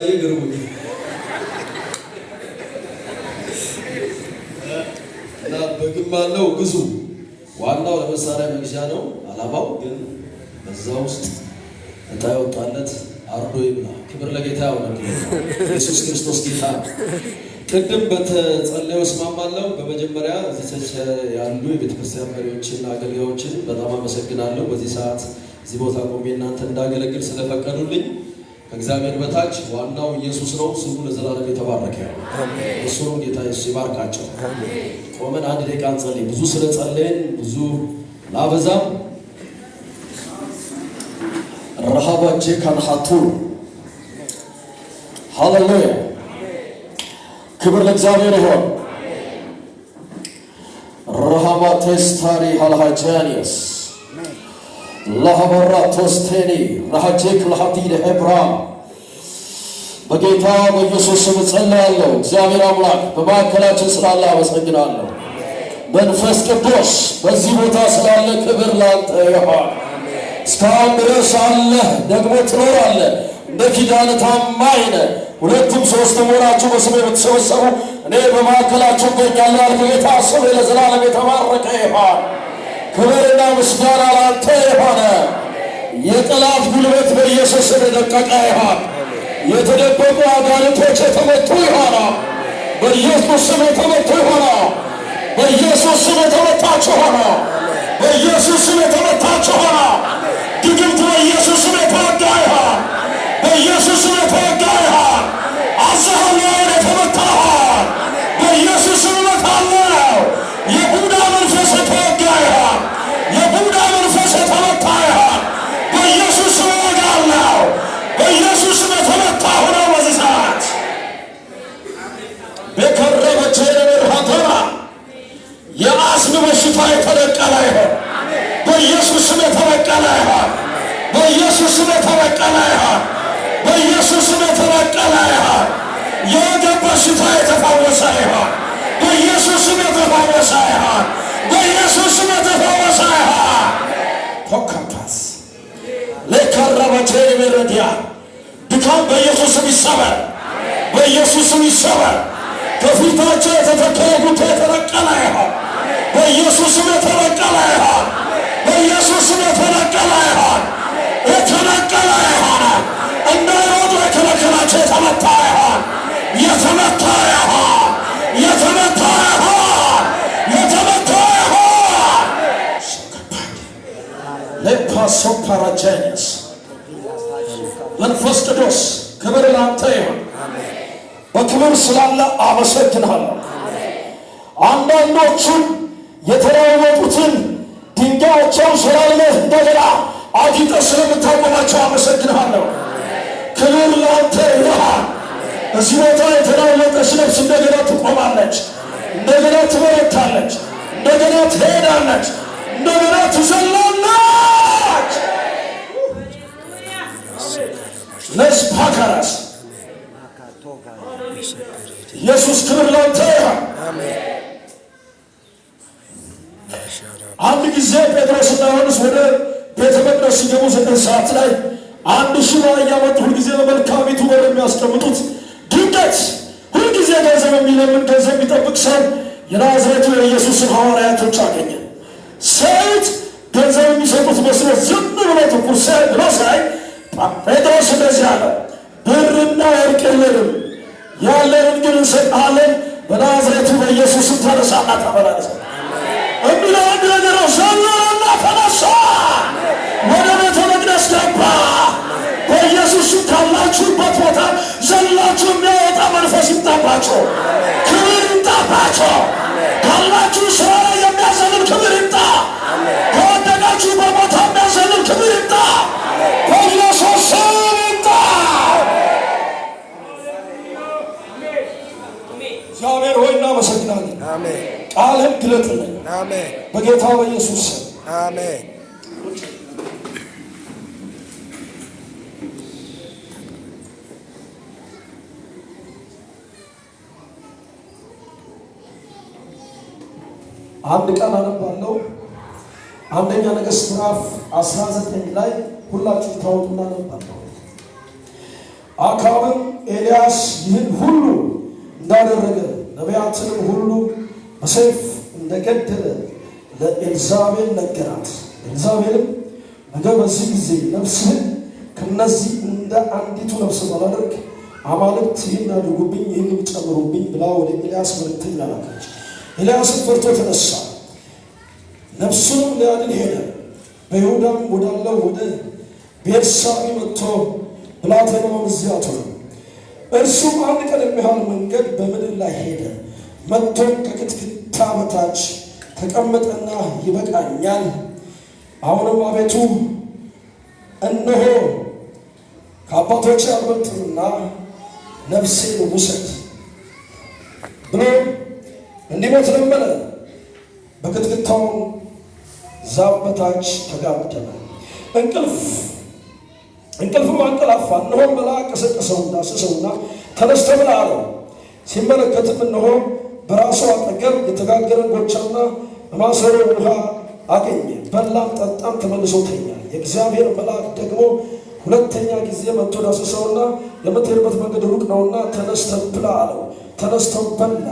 يقربوا لا بقى لو قزو ዋናው ለመሳሪያ መግዣ ነው አላማው ግን በዛው ውስጥ ታየው ጣለት አርዶ ይብላ ክብር ለጌታ ይሁን ኢየሱስ ክርስቶስ ጌታ ቅድም በተጸለየው ስማማለሁ በመጀመሪያ እዚህ ያሉ የቤተክርስቲያን መሪዎችና አገልጋዮችን በጣም አመሰግናለሁ በዚህ ሰዓት እዚህ ቦታ ቆሜ እናንተ እንዳገለግል ስለፈቀዱልኝ ከእግዚአብሔር በታች ዋናው ኢየሱስ ነው ስሙ ለዘላለም የተባረከ ይሁን አሜን እሱ ጌታ ኢየሱስ ይባርካቸው አሜን ቆመን አንድ ደቂቃ እንጸልይ ብዙ ስለጸለይን ብዙ ላበዛም ረሃባቼ ካንሐቱ ሃሌሉያ ክብር ለእግዚአብሔር ይሁን ረሃባ ተስታሪ ሃልሃጃኒስ ለሃበራ ተስተኒ ረሃጄክ ለሃዲደ ሄብራ በጌታ በኢየሱስ ስም ጸልያለሁ እግዚአብሔር አምላክ በማዕከላችን ስላለ አመሰግናለሁ መንፈስ ቅዱስ በዚህ ቦታ ስላለ ክብር ላንተ ይሁን እስካሁን ድረስ አለ ደግሞ ትኖራለህ በኪዳን ታማኝ ነህ ሁለቱም ሶስትም ሆናችሁ በስሜ ብትሰበሰቡ እኔ በማዕከላችሁ እገኛለሁ ያልክ ጌታ ስም ለዘላለም የተባረከ ይሁን ክብርና ምስጋና ላንተ ይሁን የጠላት ጉልበት በኢየሱስ ስም የደቀቀ ይሁን የተደበቁ አጋንንቶች የተመቱ ይሁን በኢየሱስ ስም የተመቱ ይሁን በኢየሱስ ስም የተመታችሁ ይሁን በኢየሱስ ስም የተመታችሁ ይሁን ድግምት በኢየሱስ ስም የተወጋ ይሁን በኢየሱስ ስም የተወጋ ይሁን አዛሃውያን የተመታ ይሁን በኢየሱስ ስም እመታለሁ የቡዳ መንፈስ የተወጋ ይሁን የቡዳ መንፈስ የተመታ ይሁን በኢየሱስ ስም እወጋለሁ በኢየሱስ ስም የተመታ ሆነው በዚህ ሰዓት በከረበቼ ለበርሃተራ የአስም በሽታ የተነቀለ ይሁን በኢየሱስ ስም የተነቀለ ይሁን በኢየሱስ ስም የተነቀለ ይሁን በኢየሱስ ስም የተነቀለ ይሁን የወገብ በሽታ የተፈወሰ ይሁን በኢየሱስ ስም የተፈወሰ ይሁን በኢየሱስ ስም የተፈወሰ ይሁን ኮካፓስ ለከረበቼ ለበርዲያ ድካም በኢየሱስ ስም ይሰበር በኢየሱስ ስም ይሰበር ከፊታቸው የተተከለ ጉንጭ የተነቀለ ይሁን በኢየሱስ ስም የተነቀለ ይሁን በኢየሱስ ስም የተነቀለ ይሁን የተነቀለ ይሁን እንዳይሮጡ የከለከላቸው የተመታ ይሁን የተመታ ይሁን የተመታ ይሁን የተመታ ይሁን ለፓሶ ፓራጀኒስ መንፈስ ቅዱስ ክብር ላንተ ይሁን በክብር ስላለ አመሰግናለሁ አንዳንዶቹን የተለወጡትን ድንጋዮችን ስላለህ እንደገና አጊጠህ ስለምታቆማቸው አመሰግናለሁ ክብር ላንተ ይሁን እዚህ ቦታ የተለወጠች ነፍስ እንደገና ትቆማለች እንደገና ትበረታለች እንደገና ትሄዳለች እንደገና ትዘላለች ለስፓካራስ ኢየሱስ ክብር ላንተ ይሁን አንድ ጊዜ ጴጥሮስና ዮሐንስ ወደ ቤተ መቅደስ ሲገቡ 9 ሰዓት ላይ አንድ ሽባ እያመጡ ሁልጊዜ በመልካሚቱ በር የሚያስቀምጡት ድንገት ሁልጊዜ ገንዘብ የሚለምን ገንዘብ የሚጠብቅ ሰው የናዝሬቱ የኢየሱስን ሐዋርያቶች አገኘ ሰይት ገንዘብ የሚሰጡት መስሎ ዝም ብሎ ትኩር ብሎ ሳይ ጴጥሮስ እንደዚህ አለ ብርና ወርቅ የለንም ያለንን ግን እንሰጥሃለን በናዝሬቱ በኢየሱስም ተነሳና ተመላለስ የሚለው አንድ ነገር ነው ዘለለና ተነሳ ወደ ቤተ መቅደስ ገባ በኢየሱስም ካላችሁበት ቦታ ዘላችሁ የሚያወጣ መንፈስ ይምጣባችሁ ክብር ይምጣባችሁ ካላችሁ ስራ ላይ የሚያዘልን ክብር ይምጣ ከወደቃችሁ በቦታ የሚያዘልን ክብር ይምጣ በኢየሱስ ስም ይምጣ እግዚአብሔር ሆይ እናመሰግናለን አሜን ቃልህን ግለጥልን አሜን በጌታ በኢየሱስ ስም አሜን አንድ ቃል አነባለሁ አንደኛ ነገሥት ምዕራፍ 19 ላይ ሁላችሁ ታውቁና አነባለሁ አካብም ኤልያስ ይህን ሁሉ እንዳደረገ ነቢያትንም ሁሉ በሰይፍ እንደገደለ ለኤልዛቤል ነገራት። ኤልዛቤልም ነገ በዚህ ጊዜ ነፍስህን ከነዚህ እንደ አንዲቱ ነፍስ ባላደርግ አማልክት ይህን አድርጉብኝ ይህን ጨምሩብኝ ብላ ወደ ኤልያስ መልእክተኛ ላከች። ኤልያስም ፈርቶ ተነሳ፣ ነፍሱንም ሊያድን ሄደ። በይሁዳም ወዳለው ወደ ቤርሳቤ መጥቶ ብላቴናውን እዚያ ተወ። እርሱም አንድ ቀን የሚያህል መንገድ በምድር ላይ ሄደ። መጥቶም ከክትክታ በታች ተቀመጠና ይበቃኛል፣ አሁንም አቤቱ እነሆ ከአባቶቼ አልበልጥምና ነፍሴን ውሰድ ብሎ እንዲሞት ለመነ። በክትክታውም ዛፍ በታች ተጋደመ። እንቅልፍም አንቀላፋ። እነሆም መልአክ ቀሰቀሰው ዳሰሰውና ተነስተህ ብላ አለው። ሲመለከትም እነሆ በራሱ አጠገብ የተጋገረ እንጎቻና በማሰሮ ውሃ አገኘ። በላም ጠጣም፣ ተመልሶ ተኛ። የእግዚአብሔር መልአክ ደግሞ ሁለተኛ ጊዜ መጥቶ ዳሰሰውና የምትሄድበት መንገድ ሩቅ ነውና ተነስተህ ብላ አለው። ተነስተው በላ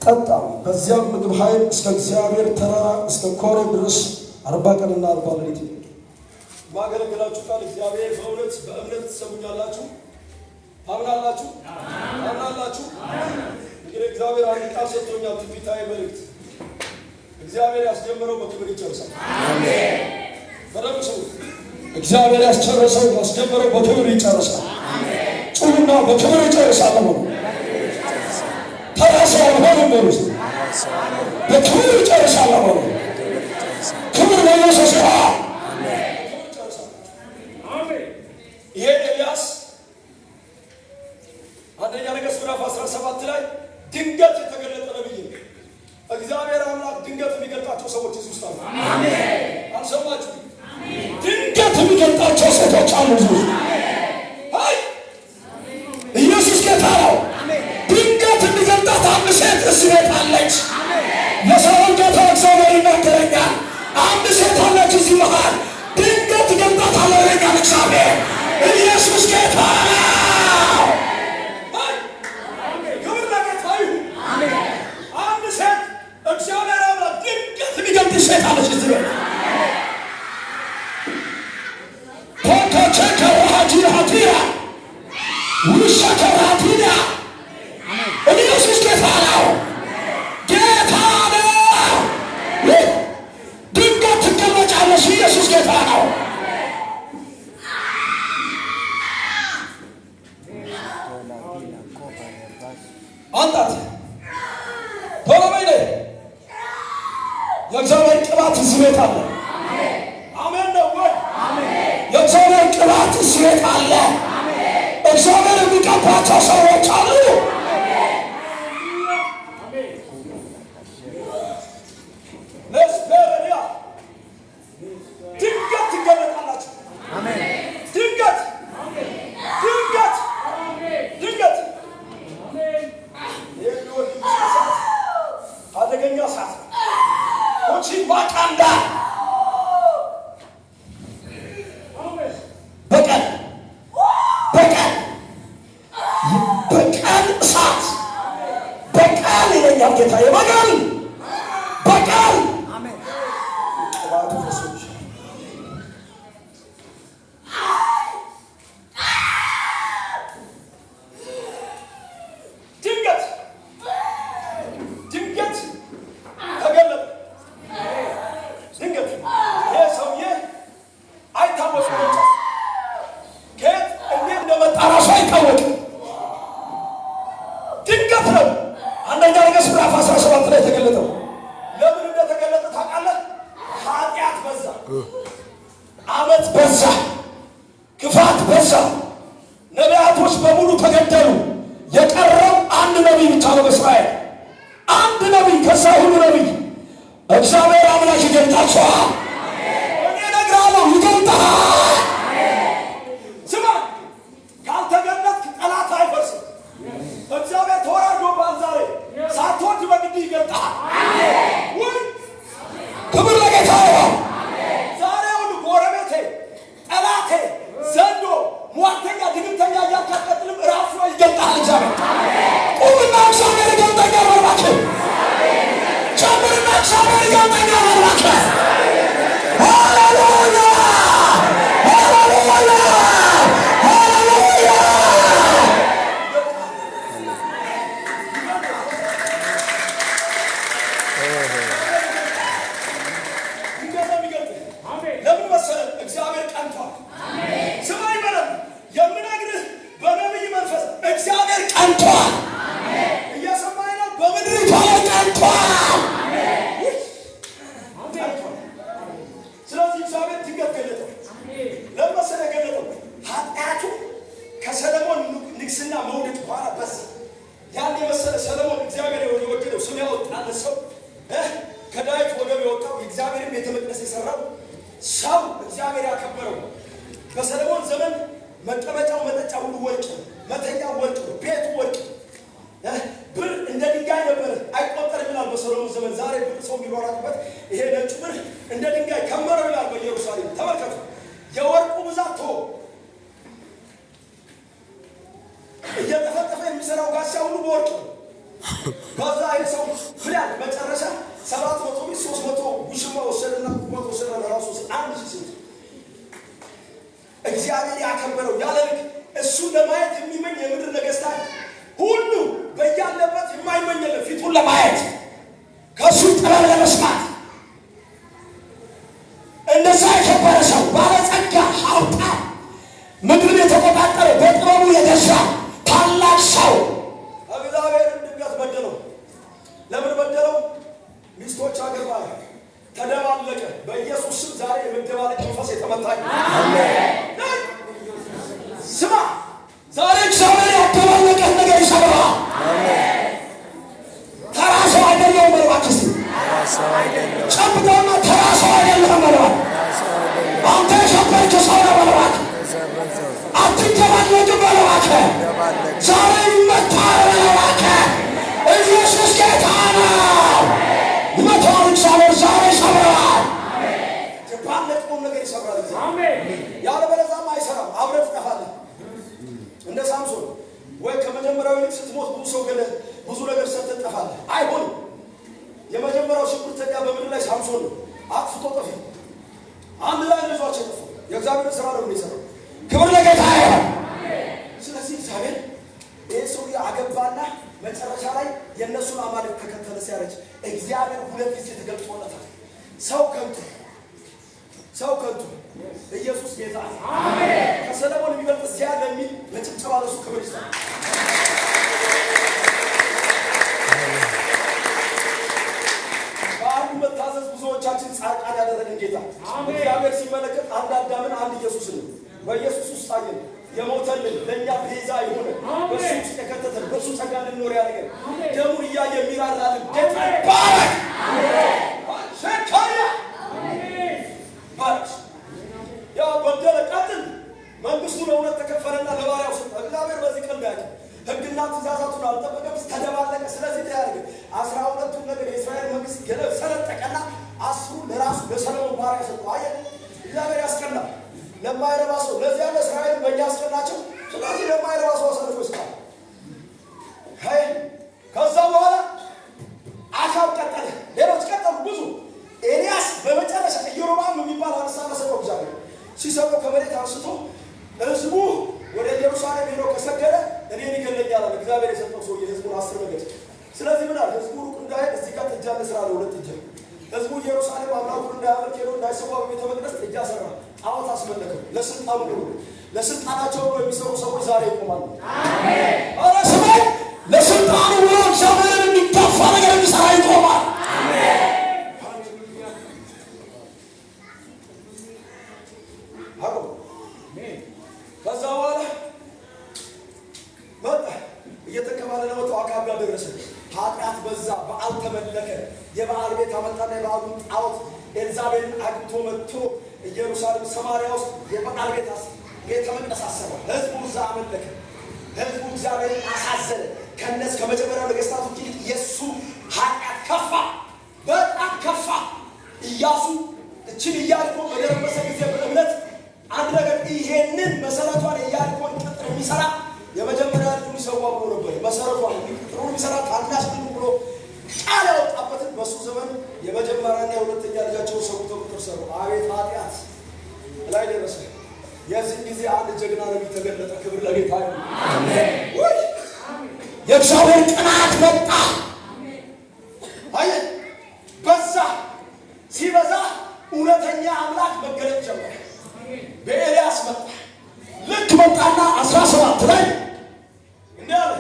ጠጣም። በዚያም ምግብ ኃይል እስከ እግዚአብሔር ተራራ እስከ ኮሬብ ድረስ 40 ቀንና 40 ሌሊት ማገለገላችሁ ቃል እግዚአብሔር በእውነት በእምነት ትሰሙኛላችሁ። ታምናላችሁ? ታምናላችሁ? እንግዲህ እግዚአብሔር አንድ ቃል ሰጥቶኛል፣ ትንቢታዊ መልእክት። እግዚአብሔር ያስጀመረው በክብር ይጨርሳል። አሜን። በደምብ ስሙ። እግዚአብሔር ያስጀመረው በክብር ይጨርሳል። አሜን። ጩሁና በክብር ይጨርሳል ነው። ተራሳ አልሆነም በሉ። በክብር ይጨርሳል ነው። ክብር ለኢየሱስ ይሁን። ይሄ ኤልያስ አንደኛ ነገሥት ምዕራፍ 17 ላይ ድንገት የተገለጠ ነብይ ነው። እግዚአብሔር አምላክ ድንገት የሚገልጣቸው ሰዎች እዚህ ውስጥ አሉ። አሜን። አልሰማችሁ? ድንገት የሚገልጣቸው ሴቶች አሉ እዚህ ውስጥ። አይ ኢየሱስ ጌታ ነው። ድንገት የሚገልጣት አንድ ሴት እዚህ ቤት አለች። የሰውን ጌታ እግዚአብሔር ይናገረኛል። አንድ ሴት አለች እዚህ መሃል። ድንገት ገልጣት አለኛል እግዚአብሔር። ኢየሱስ ጌታ ነው። ክብር ለጌታ ይሁን። አንድ ሴት እግዚአብሔር አምላክ ድንገት የሚገልጥ ሴት አለች እዚህ ቤት። ፖንቶቼ ከዋሃቲራ ውሻ ከራቲና ኢየሱስ ጌታ ነው። ጌታ ነው። ድንገት ትገለጫለሽ። ኢየሱስ ጌታ ነው። አንታት ቶሎ በይ ነይ። የእግዚአብሔር ቅባት እዚህ ቤት አለ። አሜን ነው ወይ? የእግዚአብሔር ቅባት እዚህ ቤት አለ። እግዚአብሔር የሚቀባቸው ሰዎች አሉ። ድንገት ትገለጣላችሁ። ድንገት አደገኛ እሳት ሆቺ ባቃንዳ በቀን እሳት በቀን ይለኛል ጌታ። የበቀል በቀል ቅባቱ ፈሶች ተገለጠ። ድንገት ይሄ ሰውዬ አይታወቅም። ከየት እንዴት እንደመጣ ራሱ አይታወቅም። ድንገት ነው። አንደኛ ነገሥት ምዕራፍ 17 ላይ የተገለጠው ለምን እንደተገለጠ ታውቃለህ? ኃጢአት በዛ፣ ዓመት በዛ፣ ክፋት በዛ። ነቢያቶች በሙሉ ተገደሉ። የቀረው አንድ ነቢይ ብቻ ነው በእስራኤል። አንድ ነቢይ። ከዛ ሁሉ ነቢይ እግዚአብሔር አምላክ ይገልጣቸዋል። እኔ እነግርሃለሁ፣ ይገልጣል። ስማ፣ ካልተገለጥክ ጠላት አይፈርስም። እግዚአብሔር ተወራርዶብሃል ዛሬ። ሳትወድ በግድ ይገልጣል። ክብር ለጌታ ይሁን። ዛሬ ሁሉ ጎረቤቴ፣ ጠላቴ፣ ዘንዶ፣ ሟርተኛ፣ ድግምተኛ እያካቀጥልም ራሱ ይገልጣል እግዚአብሔር። የገጠኛ በልባከ ሃሌሉያ ሃሌሉያ ሃሌሉያ ለምን መሰለህ እግዚአብሔር ቀንቷል። ስማኝ በለም የምነግርህ በነቢይ መንፈስ እግዚአብሔር ቀንቷል። እየሰማኝ ነው። በምድሪቷ ላይ ቀንቷል። ስለዚህ እግዚአብሔር ድንገት ገለጠው። ለምን መሰለህ ገለጠው? ኃጢአቱ ከሰለሞን ንግስና መውደቅ በኋላ በዛ ያን የመሰለ ሰለሞን እግዚአብሔር የወደደው ስም ያወጣለት ሰው ከዳዊት ወገብ የወጣው የእግዚአብሔር ቤተ መቅደስ የሰራው ሰው እግዚአብሔር ያከበረው በሰለሞን ዘመን መቀመጫው መጠጫ ሁሉ ወርቅ፣ መተኛው ወርቅ፣ ቤቱ ወርቅ፣ ብር እንደ ድንጋይ ነበር አይቆጠርም ይላል በሰለሞን ዘመን። ዛሬ ብር ሰው የሚሯሯጥበት ይሄ ነጭ ብር እንደ ድንጋይ ከመረው ይላል በኢየሩሳሌም። ተመልከቱ የወርቁ ብዛት እየተፈጠፈ የሚሰራው ጋሻ ሁሉ በወርቅ ነው። ከዛ አይነ ሰው ፍላል መጨረሻ 700 ቢስ 300 ውሽማ ወሰደና ቁመት ወሰደ ለራሱ 1000 ሴት እግዚአብሔር ያከበረው ያለ ልክ እሱን ለማየት የሚመኝ የምድር ነገስታት ሁሉ በያለበት የማይመኘለ ፊቱን ለማየት ከሱ ጥበብ ለመስማት እንደዛ የከበረ ሰው ባለጸጋ ሀብታም ምድርን የተቆጣጠረ በጥበቡ የገዛ ታላቅ ሰው እግዚአብሔር ድንገት በደለው። ለምን በደለው? ሚስቶች አገባ፣ ተደባለቀ። በኢየሱስ ስም ዛሬ የመደባለቅ መንፈስ የተመታ አሜን። ስማ ዛሬ እግዚአብሔር ያደባለቀ ነገር ይሰብራል። አሜን። ተራ ሰው አይደለም በልባክስ ጨብጠውና ተራ ሰው አይደለም በልባክ አንተ የሸበርክ ሰው ነው በልባክ አትደባለቅ በልባክ ዛሬ ይመታል በልባክ ኢየሱስ ጌታ ነው። ይመታል እግዚአብሔር ዛሬ ይሰብራል። ባለቀው ነገር ይሰብራል እግዚአብሔር። ያለበለዚያም አይሰራም። አብረህ ትጠፋለህ እንደ ሳምሶን ወይ ከመጀመሪያው ይልቅ ስትሞት ብዙ ሰው ገለህ ብዙ ነገር ሰጥተህ ትጠፋለህ። አይሆንም። የመጀመሪያው ሽብርተኛ በምድር ላይ ሳምሶን ነው። አጥፍቶ ጠፊ አንድ ላይ ልጇቸው ጠፉ። የእግዚአብሔር ስራ ነው የሚሰራው። ክብር ለጌታ ይሁን። ስለዚህ እግዚአብሔር ይህ ሰው አገባና መጨረሻ ላይ የእነሱን አማልክት ተከተለ ሲያረጅ እግዚአብሔር ሁለት ጊዜ ተገልጦለታል። ሰው ከንቱ ኢየሱስ ጌታ አሜን። ከሰለሞን የሚበልጥ እዚያ ለሚል በጭብጨባ ለሱ ክብር ይስጣል። በአንዱ መታዘዝ ብዙዎቻችን ጻድቃን ያደረገን ጌታ እግዚአብሔር ሲመለከት አንድ አዳምን አንድ ኢየሱስን በኢየሱስ ውስጥ አየን። የሞተልን ለእኛ ቤዛ የሆነ በሱ ውስጥ የከተተን በሱ ጸጋ ልንኖር ያደረገን ደሙን እያየ የሚራራልን ጌታ ይባረክ። ሸካያ ባርክ ያ በደለ ቀጥል መንግስቱ ለሁለት ተከፈለና ለባሪያው ሰጠ። እግዚአብሔር በዚህ ቀን ያለ ሕግና ትእዛዛቱን አልጠበቀም፣ ተደባለቀ። ስለዚህ ያደረገ 12ቱን ነገር የእስራኤል መንግስት ገለብ ሰነጠቀና 10ሩ ለራሱ ለሰለሞን ባሪያ ሰጠ። አየ እግዚአብሔር ያስቀናል ለማይረባ ሰው። ለዚህ ያለ እስራኤል በእኛ ያስቀናቸው። ስለዚህ ለማይረባ ሰው አሳልፎ ይሰጣል። ከዛ በኋላ አካብ ቀጠለ፣ ሌሎች ቀጠሉ ብዙ። ኤልያስ በመጨረሻ ኢዮርብዓም የሚባል አንሳ መሰለው እግዚአብሔር ሲሰጠው ከመሬት አንስቶ ህዝቡ ወደ ኢየሩሳሌም ሄዶ ከሰገደ እኔን ይገለኛል አለ እግዚአብሔር የሰጠው ሰው የህዝቡን 10 ነገድ። ስለዚህ ምን አለ? ህዝቡ ሩቅ እንዳይሄድ እዚህ ጋር ጥጃ እንስራ አለ። 2 ጥጃ ህዝቡ ኢየሩሳሌም አምላኩን እንዳያመልክ ሄዶ እንዳይሰዋ በቤተ መቅደስ ጥጃ ሰራ። ጣዖት አስመለከው። ለስልጣኑ ነው። ለስልጣናቸው ነው የሚሰሩ ሰዎች ዛሬ ይቆማሉ። አሜን። ኧረ ስማኝ፣ ለስልጣኑ ብሎ እግዚአብሔርን የሚጋፋ ነገር የሚሰራ ይቆማል። አሜን። ከዛ በኋላ መጣ እየተከባለ ነው። አካብ ጋር ደረሰ። ኃጢአት በዛ፣ በዓል ተመለከ። የበዓል ቤት አመጣና የበዓሉን ጣዖት ኤልዛቤልን አግብቶ መጥቶ ኢየሩሳሌም ሰማርያ ውስጥ የበዓል ቤተ መቅደስ አሰራ። ህዝቡ እዛ አመለከ። ህዝቡ እግዚአብሔርን አሳዘነ። ከመጀመሪያው ነገስታቶች ይልቅ የእሱ ኃጢአት ከፋ፣ በጣም ከፋ። ኢያሱ እችን ኢያሪኮ በደረሰ ጊዜ በእምነት አንድ ነገር ይሄንን መሰረቷን የኢያሪኮን ቅጥር የሚሰራ የመጀመሪያ ልጁን ይሰዋ ብሎ ነበር። መሰረቷን ቅጥሩን የሚሰራ ታናሽ ልጁ ብሎ ቃል ያወጣበት የመጣበትን በሱ ዘመን የመጀመሪያና የሁለተኛ ልጃቸውን ሰውተው ቁጥር ሰሩ። አቤት ኃጢአት ላይ ደረሰ። የዚህ ጊዜ አንድ ጀግና ነቢይ ተገለጠ። ክብር ለጌታ ይሁን። አሜን። ወይ የእግዚአብሔር ቅናት መጣ። አየህ በዛ ሲበዛ እውነተኛ አምላክ መገለጥ ጀመረ። በኤልያስ መጣ። ልክ መጣና 17 ላይ እንዳለ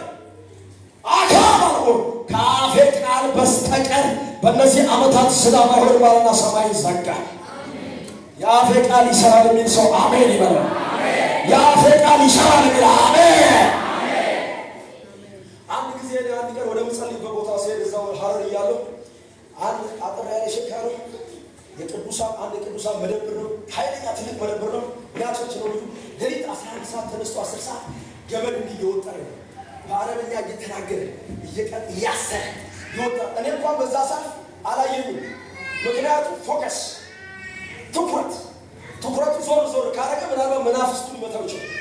አካባቢ ከአፌ ቃል በስተቀር በእነዚህ ዓመታት ዝናብ አይሆንም ባለና ሰማይ ዘጋ። የአፌ ቃል ይሰራል የሚል ሰው አሜን ይበላል። የአፌ ቃል ይሰራል የሚል አሜን። አንድ ጊዜ አንድ ቀን ወደ ምጸልይበት ቦታ ሲሄድ እዛው ሐረር እያለሁ አንድ አጥር ያለ ሸካሮ የቅዱሳን መደብር ነው። ኃይለኛ ትልቅ መደብር ነው። ያቾች ነው። ሌሊት 11 ሰዓት ተነስቶ 10 ሰዓት ገመድ እንዲህ እየወጠረ በአረበኛ እየተናገረ እያሰረ ይወጣ። እኔ እንኳን በዛ ሰዓት አላየኝም። ምክንያቱም ፎከስ ትኩረቱ ዞር ካረገ ምናልባት መናፍስቱን መተው ይችላል።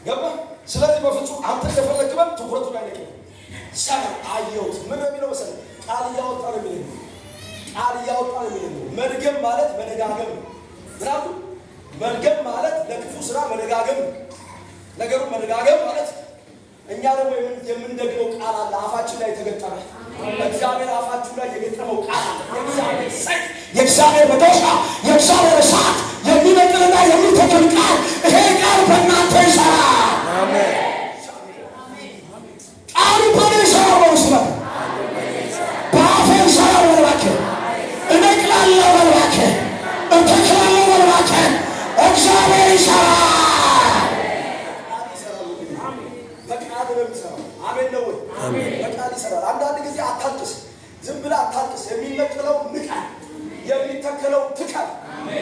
ገባ? ስለዚህ በፍጹም አንተ እንደፈለግበን ትኩረቱ ላይ ነቀ ሰር አየሁት። ምን ነው የሚለው መሰለህ? ቃል እያወጣ ነው የሚለው። መድገም ማለት መደጋገም ነው። ምክንያቱም መድገም ማለት ለክፉ ስራ መደጋገም ነው። ነገሩ መደጋገም ማለት እኛ ደግሞ የምንደግመው ቃል አለ አፋችን ላይ የተገጠመ። እግዚአብሔር አፋችሁ ላይ የገጠመው ቃል አለ። የእግዚአብሔር ሰይፍ፣ የእግዚአብሔር መዶሻ፣ የእግዚአብሔር እሳት የሚነቅልና የሚተክል ቃል። ይሄ ቃል በእናንተ ይሰራል። አሜን። ቃሉ በእኔ ይሰራል። በውስጥ በአፌ ይሰራል። እባክህ እነቅላለሁ። እባክህ እተክላለሁ። እባክህ እግዚአብሔር ይሰራል። አሜን ነው ወይ? በቃል ይሰራል። አንዳንድ ጊዜ አታልቅስ፣ ዝም ብለህ አታልቅስ። የሚነቅለው ንቀል፣ የሚተከለው ትከል።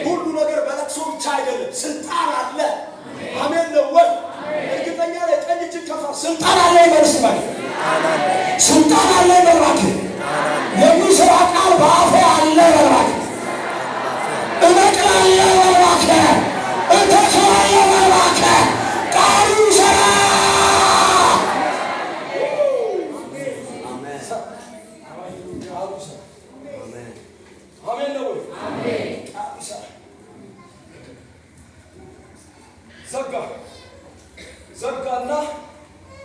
ሁሉ ነገር በለቅሶ ብቻ አይደለም። ስልጣን አለ። አሜን ነው ወይ? እርግጠኛ ላይ ቀኝ እጅን ከፋ። ስልጣን አለ ይበልስ ማለት ስልጣን አለ ይበልባክ። የሚሰራ ቃል በአፌ አለ ይበልባክ። እነቅላለሁ ይበልባክ። እተክላለሁ ይበልባክ። ቃሉ ይሰራል። አሜን ነው ወይ? አሜን። ዘጋና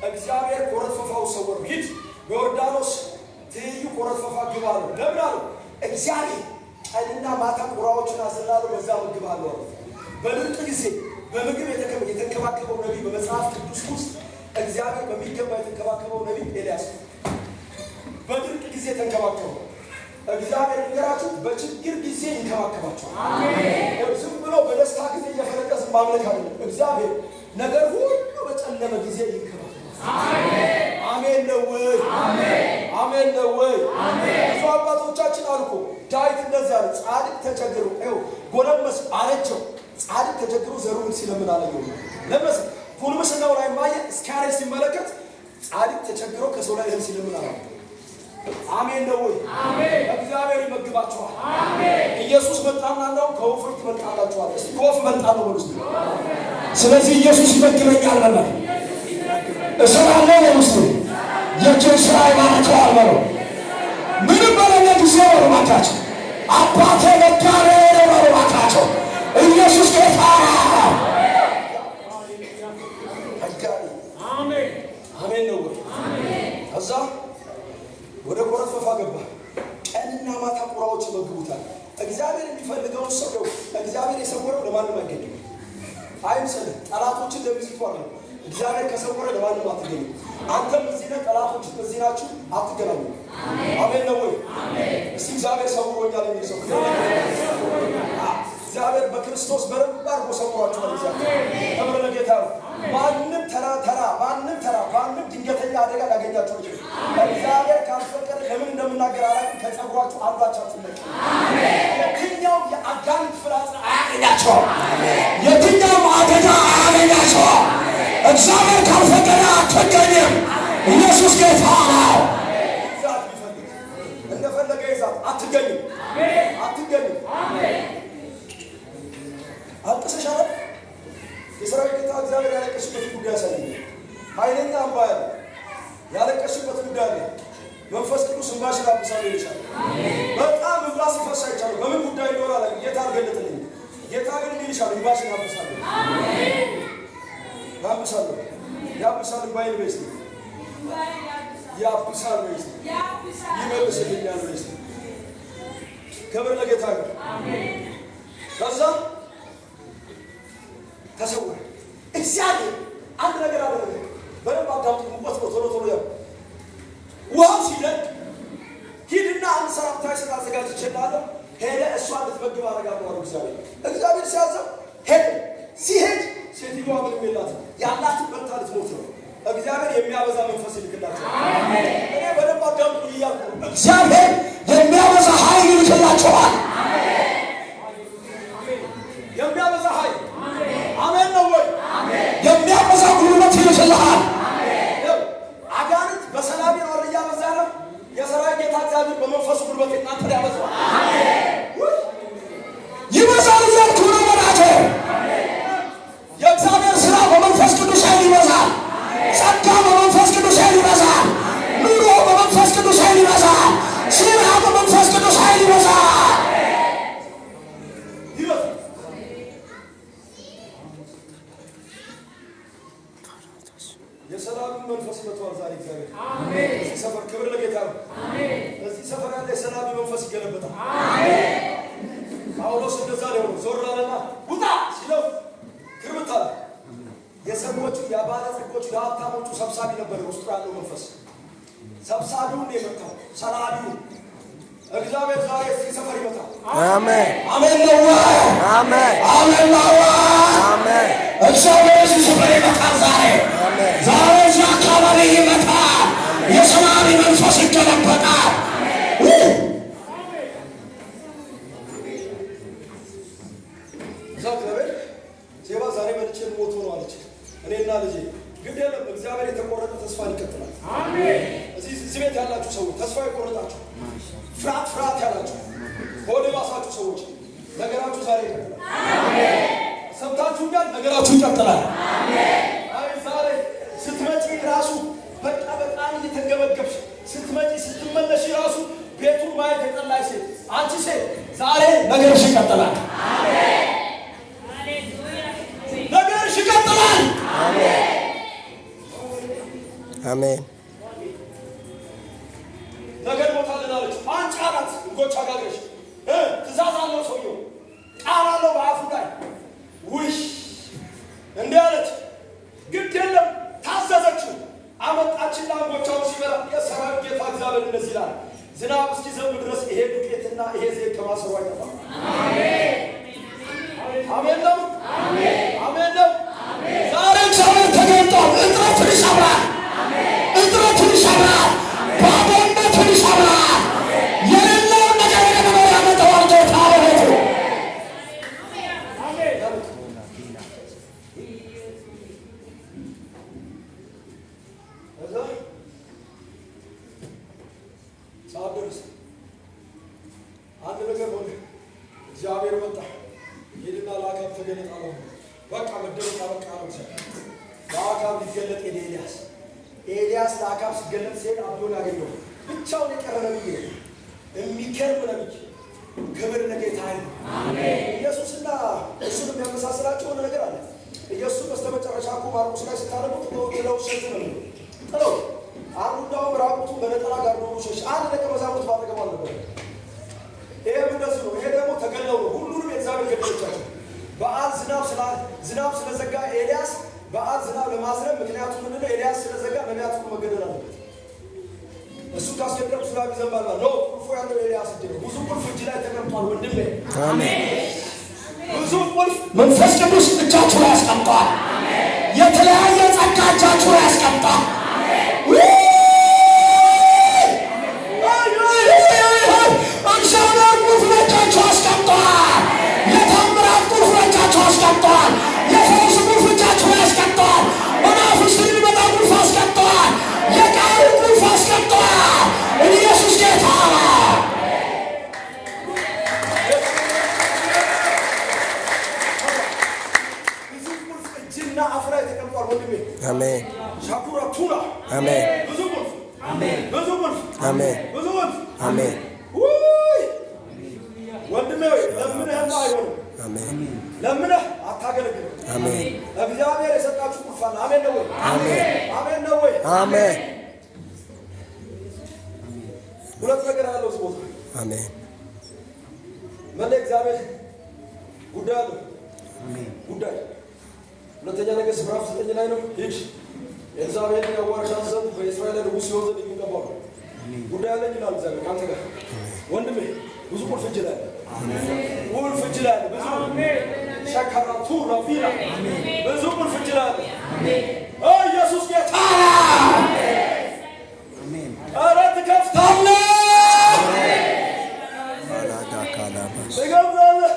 እግዚአብሔር ኮረት ፈፋው ሰወር ሂድ በዮርዳኖስ ትይዩ ኮረት ፈፋ ግባ አለው። ለምን አለው? እግዚአብሔር ቀንና ማታ ቁራዎችን አዘላለሁ፣ በዛ ምግብ አለው። በድርቅ ጊዜ በምግብ የተንከባከበው ነቢይ በመጽሐፍ ቅዱስ ውስጥ እግዚአብሔር በሚገባ የተንከባከበው ነቢይ ኤልያስ በድርቅ ጊዜ ተንከባከበው። እግዚአብሔር ነገራችሁ በችግር ጊዜ ይንከባከባችኋል። አሜን። ዝም ብሎ በደስታ ጊዜ እየፈለቀስ ማምለክ አይደለም። እግዚአብሔር ነገር ሁሉ በጨለመ ጊዜ ይንከባከባል። አሜን። አሜን ነው ወይ? አሜን ነው ወይ? ብዙ አባቶቻችን አልኩ ዳዊት እንደዚህ አለ። ጻድቅ ተቸግሮ ጎለመስ አለቸው። ጻድቅ ተቸግሮ ዘሩን ሲለምን አለየው። ለምን ጉልምስናው ላይ ማየት እስካሬ ሲመለከት ጻድቅ ተቸግሮ ከሰው ላይ እህል ሲለምን አለየው። አሜን ነው ወይ? አሜን። እግዚአብሔር ይመግባችኋል። አሜን። ኢየሱስ መጣና ነው ከወፍር ትመጣላችኋል። እስቲ ከወፍ መጣ ነው ወልስ። ስለዚህ ኢየሱስ ይመግበኛል በለ እሰራለሁ ወልስ የእጄን ስራ ይባርካል በለ ምንም በለለ ጊዜ ነው ማታች አባቴ መጋሬ ነው ማታቸው ኢየሱስ ጌታ ነው። አሜን። አሜን ነው ወይ? አሜን። ከዛ ወደ ኮረት ፈፋ ገባ። ቀንና ማታ ቁራዎች ይመግቡታል። እግዚአብሔር የሚፈልገውን ሰው ነው። እግዚአብሔር የሰወረው ለማንም አይገኝም። አይምሰልህ። ጠላቶችን ለሚስቱ አለ። እግዚአብሔር ከሰወረ ለማንም አትገኙ። አንተም እዚህ ነህ፣ ጠላቶችን እዚህ ናችሁ፣ አትገናኙ። አሜን ነው ወይ? እስቲ እግዚአብሔር ሰውሮኛል የሚል ሰው እግዚአብሔር በክርስቶስ በረባ አድርጎ ሰውሯችኋል። እግዚአብሔር ክብር ለጌታ ነው። ማንም ማንም ድንገተኛ አደጋ ላገኛችሁ ይችላል። እግዚአብሔር ካልፈቀደ ለምን እንደምናገር አላውቅም። ከጸጉራችሁ አንዷቻችሁ ለቅ የትኛው የአጋንንት ፍላጻ አያገኛችሁም። የትኛው አደጋ አያገኛችሁም። እግዚአብሔር ካልፈቀደ አትገኝም። ኢየሱስ ጌታ ነው። ይዛት ቢፈልግ እንደፈለገ ይዛት አትገኝም። አልቅሰሻል። የሰራዊት ጌታ እግዚአብሔር ያለቀሽበት ጉዳይ ያሳየኝ። ኃይለኛ አምባ ያለቀሽበት ጉዳይ አለ። መንፈስ ቅዱስ እንባሽን አብሳለሁ ይልሻል። በጣም እንባ ሲፈስ አይቻለሁ። በምን ጉዳይ እንደሆነ አላውቅም። ጌታ አልገለጠልኝም። ጌታ ግን ይልሻል እንባሽን አብሳለሁ። ያብሳለሁ ያብሳል ባይል በስ ያብሳል በስ ይመልስልኛል በስ ክብር ለጌታ ይሁን። አሜን። ከዛ ተሰወረ። እግዚአብሔር አንድ ነገር አደረገ። በደንብ አዳምጡ። ሙቀት ነው። ቶሎ ቶሎ ያው ውሃው ሲደርቅ ሂድና አንድ ሰራፕታይ ስራ አዘጋጅቼልሃለሁ ሄደ እሷ እንድትመግብ አደርጋለሁ አለ እግዚአብሔር ሲያዘው ሄደ። ሲሄድ ሴትዮዋ ምንም የላትም። ያላትን በልታ ልትሞት ነው። እግዚአብሔር የሚያበዛ መንፈስ ይልክላቸው። አሜን። እኔ በደንብ አዳምጡ እያልኩ እግዚአብሔር የሚያበዛ ኃይል ይልክላቸዋል። የሚያበዛ ኃይል አሜን ነው ወይ? የሚያበዛ ጉልበት ይልክልሃል። አጋንንት በሰላም ይኖር እያበዛ ነው። የሰራዊት ጌታ እግዚአብሔር በመንፈሱ ጉልበት እናንተን ያበዛዋል። ይበዛል እያልኩ ነው ወዳጄ። የእግዚአብሔር ሥራ በመንፈስ ቅዱስ ኃይል ይበዛል። ጸጋ በመንፈስ ቅዱስ ኃይል ይበዛል። ኑሮ በመንፈስ ቅዱስ ኃይል ይበዛል። ሥራ በመንፈስ ቅዱስ ኃይል ይበዛል። የሰላም መንፈስ መጥቷል ዛሬ እግዚአብሔር። አሜን። እዚህ ሰፈር ክብር ለጌታ ነው። አሜን። እዚህ ሰፈር ያለ የሰላም መንፈስ ይገለበጣል። አሜን። ጳውሎስ እንደዛ ነው። ዞር አለና ውጣ ሲለው ክርብታ የሰዎቹ የባለጸጎቹ የሀብታሞቹ ሰብሳቢ ነበር። ውስጡ ያለው መንፈስ ሰብሳቢውን የመታው ሰላቢውን እግዚአብሔር ዛሬ እዚህ ሰፈር ይመጣል። አሜን። አሜን ነው። አሜን። አሜን ነው። አሜን። እግዚአብሔር እዚህ ሰፈር ይመጣል ዛሬ። አሜን። ዛሬ እዚህ አካባቢ ይመጣል። የሰላም መንፈስ ይገለበጣል። እግዚአብሔር ዜባ ዛሬ መልቼ ሞቶ ነው አለች። እኔና ልጄ ግድ የለም እግዚአብሔር የተቆረጠ ተስፋን ይቀጥላል። አሜን። እዚህ ቤት ያላችሁ ሰዎች ተስፋ የቆረጣችሁ ፍርሃት ያላችሁ ሆዴ ባሳችሁ ሰዎች ነገራችሁ ዛሬ ይቀጥላል። አሜን። ሰምታችሁኛል? ነገራችሁ ይቀጥላል። አሜን። አይ ዛሬ ስትመጪ ራሱ በጣም እየተገበገብሽ ስትመጪ ስትመለሽ ራሱ ቤቱን ማየት የጠላሽ ሴት አንቺ ሴት ዛሬ ነገርሽ ይቀጥላል። አሜን። ነገርሽ ይቀጥላል። አሜን። አሜን። ነገር ቦታ ልናለች አንቺ አላት እንጎቻ ጋግረሽ ትእዛዝ አለው ሰውየው ቃል አለው በአፉ ላይ ውሽ እንዲህ አለች። ግድ የለም ታዘዘችው። አመጣችና እንጎቻው ሲበላ የሰራዊት ጌታ እግዚአብሔር እንደዚህ ይላል ዝናብ እስኪዘንብ ድረስ ይሄ ዱቄትና ይሄ ዘይት ከማሰሩ አይጠፋም። አሜን። አሜን ነው። አሜን። አሜን ነው። ዛሬ እግዚአብሔር ተገልጧል። እጥረትን ይሰብራል። እጥረትን ይሰብራል። ባዶነትን ይሰብራል። የሌለውን ነገር ወደ መኖር ያመጣዋል ጌታ በቤቱ። እዛ ሰዓት ደረሰ። አንድ ነገር ሆነ። እግዚአብሔር መጣ። ሄድና ለአካብ ተገለጠ አለው። በቃ መደረቅ አበቃ ነው። ለአካብ ሊገለጥ ሄደ ኤልያስ ለአካብ ሲገለጥ ሲሄድ አብዶን አገኘው። ብቻውን የቀረ ነብይ ነው። የሚገርም ነብይ። ክብር ለጌታ ይሁን። አሜን። ኢየሱስና እሱን የሚያመሳስላቸው የሆነ ነገር አለ። ኢየሱስ በስተመጨረሻ እኮ ማርቆስ ላይ ስታነቡት ጥለው ሸሹ ነው የሚለው። ጥለው አንዱ እንዳውም ራቁቱ በነጠላ ጋር ዶሮ ሸሽ። አንድ ደቀ መዛሙርት ባጠገቡ አልነበረ። ይሄም እንደዚህ ነው። ይሄ ደግሞ ተገለው ነው። ሁሉንም የእግዚአብሔር ገደሎቻቸው በዓል ዝናብ ስለዘጋ ኤልያስ በዓል ዝናብ ለማዝነብ ምክንያቱ ምንድን ነው? ኤልያስ ስለዘጋ ነቢያት ሁሉ መገደል አለበት። እሱ ካስገደሉ ዝናብ ይዘንባል ነው። ቁልፉ ያለው ኤልያስ እጅ ነው። ብዙ ቁልፍ እጅ ላይ ተቀምጧል ወንድሜ። አሜን። ብዙ ቁልፍ መንፈስ ቅዱስ እጃችሁ ላይ ያስቀምጧል። የተለያየ ጸጋ እጃችሁ ላይ ያስቀምጧል። እግዚአብሔር ቁልፍ እጃችሁ አስቀምጧል። የታምራት ቁልፍ እጃችሁ አስቀምጧል። የፈውስ ቁልፍ እጃችሁ ላይ አስቀምጧል። መናፍስት የሚመጣ ቁልፍ አስቀምጧል። የቃሉ ቁልፍ አስቀምጧል። ኢየሱስ ጌታ ነው። ብዙ ቁልፍ እጅና አፍ ላይ ተቀምጧል ወንድሜ። አሜን። ሻኩራቱ ብዙ ቁልፍ ብዙ ቁልፍ ወንድሜ ለምነህማ አይሆንም። ለምነህ አታገለግልም። እግዚአብሔር የሰጣችሁ ቁልፍ አለ። አሜን ነው ወይ? አሜን ነው ወይ? ሁለት ነገር አለው እዚህ ቦታ። መለ እግዚአብሔር ጉዳይ አለው። ጉዳይ ሁለተኛ ነገር ምዕራፍ 9 ላይ ነው። ሂድ ኤልዛቤልን ያዋርዳት ዘንድ በእስራኤል ንጉሥ ይሆን ዘንድ የሚገባው ጉዳይ አለኝ ይላል እግዚአብሔር ከአንተ ጋር ወንድሜ። ብዙ ቁልፍ እጅ ላይ ቁልፍ እጅ ላይ ብዙ ሸካራቱ ረፊራ ብዙ ቁልፍ እጅ ላይ ኢየሱስ ጌታ ኧረ ትከፍታለህ፣ ትከፍታለህ።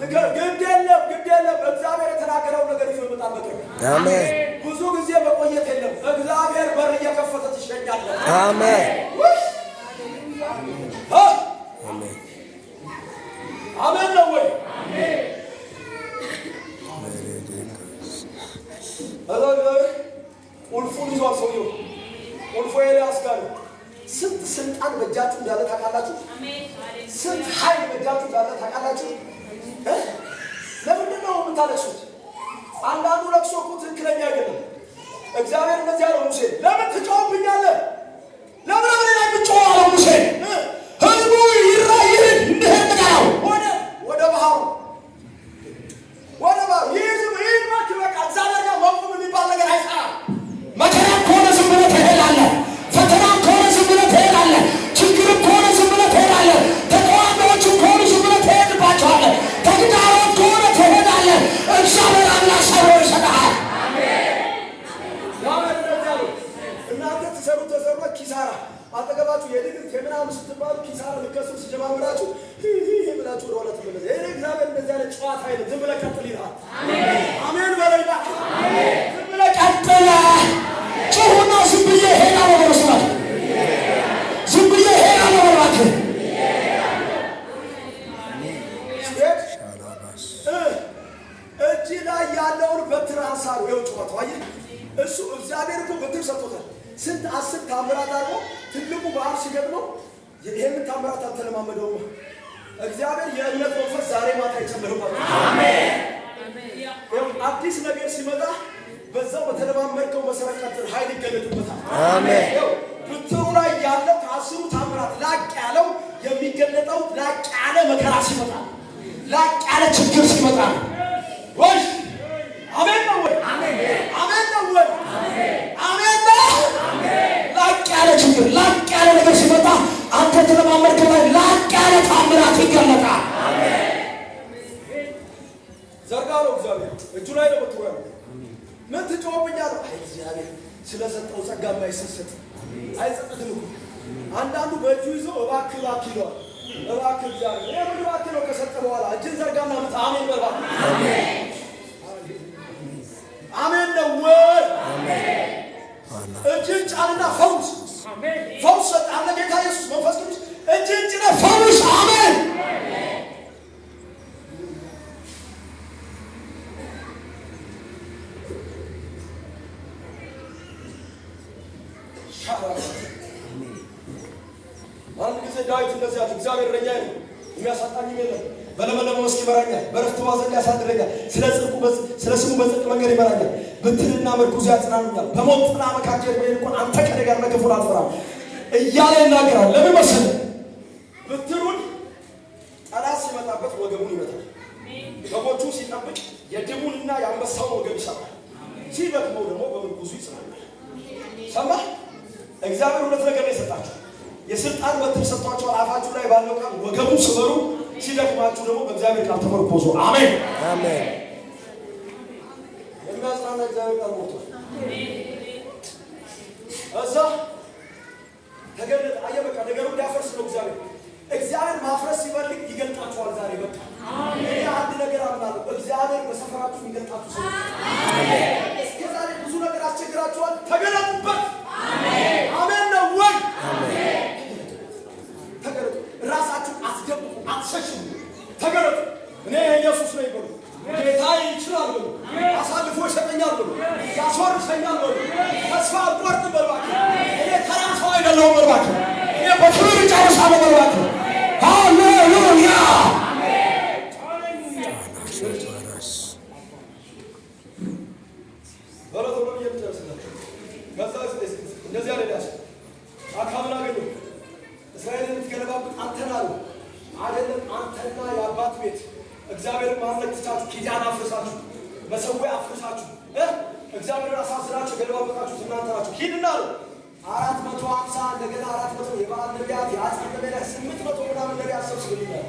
ግድ የለም እግዚአብሔር የተናገረው ነገር ይዞ ይመጣል። ብዙ ጊዜ መቆየት የለም። እግዚአብሔር በር እየከፈተ ትሸኛለህ። አሜን። ነው ወይ? ቁልፉን ይዟል ሰውየው። ቁልፉ ኤልያስ ጋር ነው። ስንት ስልጣን በእጃችሁ እንዳለ ታውቃላችሁ? ስንት ኃይል በእጃችሁ እንዳለ ታውቃላችሁ? ለምንድን ነው የምታለቅሱት? አንዳንዱ ለቅሶ እኮ ትክክለኛ አይደለም። እግዚአብሔር እንደዚህ ያለው ሙሴ ለምን ትጮህብኛለህ? ለምን ምን ላይ ትጮህ አለው ሙሴ። ህዝቡ ይራይር እንደሄድ ነው ወደ ባህሩ ይህ ማት በቃ እግዚአብሔር ጋር መቆም የሚባል ነገር አይሰራም። መከራ ከሆነ ዝም ብለህ ትሄዳለህ። ፈተና ከሆነ ዝም ብለህ ትሄዳለህ። ችግር ከሆነ ዝም ብለህ ትሄዳለህ። ተቃዋሚዎች ከሆኑ ዝም ብለህ ትሄድባቸዋለህ። ተግዳሮት ከሆነ ትሄዳለህ። እግዚአብሔር አምላክ ሰብሮ ይሰጥሃል። እናንተ ትሰሩት ኪሳራ አጠገባችሁ የድግት የምናምን ስትባሉ ኪሳራ ልከሱ ሲጀማምራችሁ ብላችሁ ወደ ኋላ ትመለሱ። ይሄ እግዚአብሔር እንደዚህ አይነት ጨዋታ አይደለም። ዝም ብለህ ቀጥል ይልሃል። አሜን በለኝ እባክህ። ዝም ብለህ ቀጥል። ጩኹና ዝም ብዬ እሄዳለሁ በሉ እስኪ። ዝም ብዬ እሄዳለሁ በሉ እባክህ። እጅ ላይ ያለውን በትር አንሳሩ። ይኸው ጨዋታው አየህ። እሱ እግዚአብሔር እኮ በትር ሰጥቶታል። ስንት 10 ታምራት አድርጎ ትልቁ ባህር ሲገጥመው ይሄንን ታምራት አልተለማመደውም። እግዚአብሔር የእምነት መንፈስ ዛሬ ማታ ይጨምርባል። አሜን። አዲስ ነገር ሲመጣ በዛው በተለማመድከው መሰረት ቀጥል፣ ኃይል ይገለጥበታል። አሜን። ብትሩ ላይ ያለው ከ10 ታምራት ላቅ ያለው የሚገለጠው ላቅ ያለ መከራ ሲመጣ፣ ላቅ ያለ ችግር ሲመጣ ወይ አሜን ነው ወይ? አሜን ነው ወይ? አሜን ነው። ላቅ ያለ ችግር ላቅ ያለ ነገር ሲመጣ አንተ ተለማመድከው ላይ ላቅ ያለ ታምራት ይገለጣል። ዘርጋ ነው እግዚአብሔር እጁ ላይ ነው በትሩ ያለው። ምን ትጮህብኛለህ? አይ እግዚአብሔር ስለሰጠው ጸጋ የማይሰስት አይጸጥትም እኮ። አንዳንዱ በእጁ ይዞ እባክህ እባክህ ይለዋል። እባክህ እግዚአብሔር ይሄን እባክህ ነው ከሰጠ በኋላ እጅን ዘርጋና ምታ። አሜን በል እባክህ። አሜን ነው ወይ? እጅን ጫንና ፈውስ። ፈውስ ሰጣለ ጌታ ኢየሱስ መንፈስ ቅዱስ። እጅን ጭነህ ፈውስ። አሜን። አንድ ጊዜ ዳዊት እንደዚህ አለ፣ እግዚአብሔር እረኛዬ ነው፣ የሚያሳጣኝም የለም። በለመለመ መስክ ይመራኛል፣ በዕረፍቱ ውኃ ዘንድ ያሳድረኛል። ስለ ስሙ በጽድቅ መንገድ ይመራኛል። በትርና ምርኩዝ ያጽናኑኛል። በሞት ጥላ መካከል ብሄድ እንኳን አንተ ከእኔ ጋር ነህ፣ ክፉን አልፈራም እያለ ይናገራል። ለምን መሰለህ? ብትሩን ጠላት ሲመጣበት ወገቡን ይመታል። በጎቹ ሲጠብቅ የድቡንና የአንበሳውን ወገብ ይሰራል። ሲደክመው ደግሞ በምርኩዙ ይጽናናል። ሰማህ? እግዚአብሔር ሁለት ነገር ነው የሰጣቸው። የስልጣን በትር ሰጥቷቸዋል። አፋችሁ ላይ ባለው ቃል ወገቡን ስበሩ። ሲደክማችሁ ደግሞ በእግዚአብሔር ቃል ተመርኮዙ። አሜን አሜን። የሚያጽናና እግዚአብሔር ቃል ሞልቷል። እዛ ተገለጠ። አየህ በቃ ነገሩ እንዲያፈርስ ነው እግዚአብሔር ማፍረስ ሲፈልግ ይገልጣችኋል። ዛሬ በቃ እኔ አንድ ነገር አምናለሁ። እግዚአብሔር በሰፈራችሁ ይገልጣችሁ ሰው። እስከ ዛሬ ብዙ ነገር አስቸግራችኋል። ተገለጡበት። አሜን ነው ወይ? ተገለጡ። ራሳችሁ አስደብቁ፣ አትሸሽሙ። ተገለጡ። እኔ ኢየሱስ ነኝ በሉ። ጌታ ይችላል በሉ። አሳልፎ ይሰጠኛል በሉ። ያስወርሰኛል በሉ። ተስፋ አልቆርጥም በሉ። እኔ ተራ እባክህ። እኔ በክብር እጨርሳለሁ እባክህ። ሃሌሉያ በረቶ ነው የሚጨርስላችሁ። ከዛ እንደዚህ አለ ዳስ አካብላ ገዱ እስራኤልን የምትገለባብጥ አንተና ነው አይደለም። አንተና የአባት ቤት እግዚአብሔርን ማምለክ ትታችሁ ኪዳን አፍርሳችሁ መሰዊያ አፍርሳችሁ እግዚአብሔርን አሳዝናችሁ የገለባበጣችሁ እናንተ ናችሁ። ሂድና ነው 450 እንደገና 400 የበዓል ነቢያት የአጽም ነቢያት 800 ምናምን ነቢያት ሰብስብልኛል።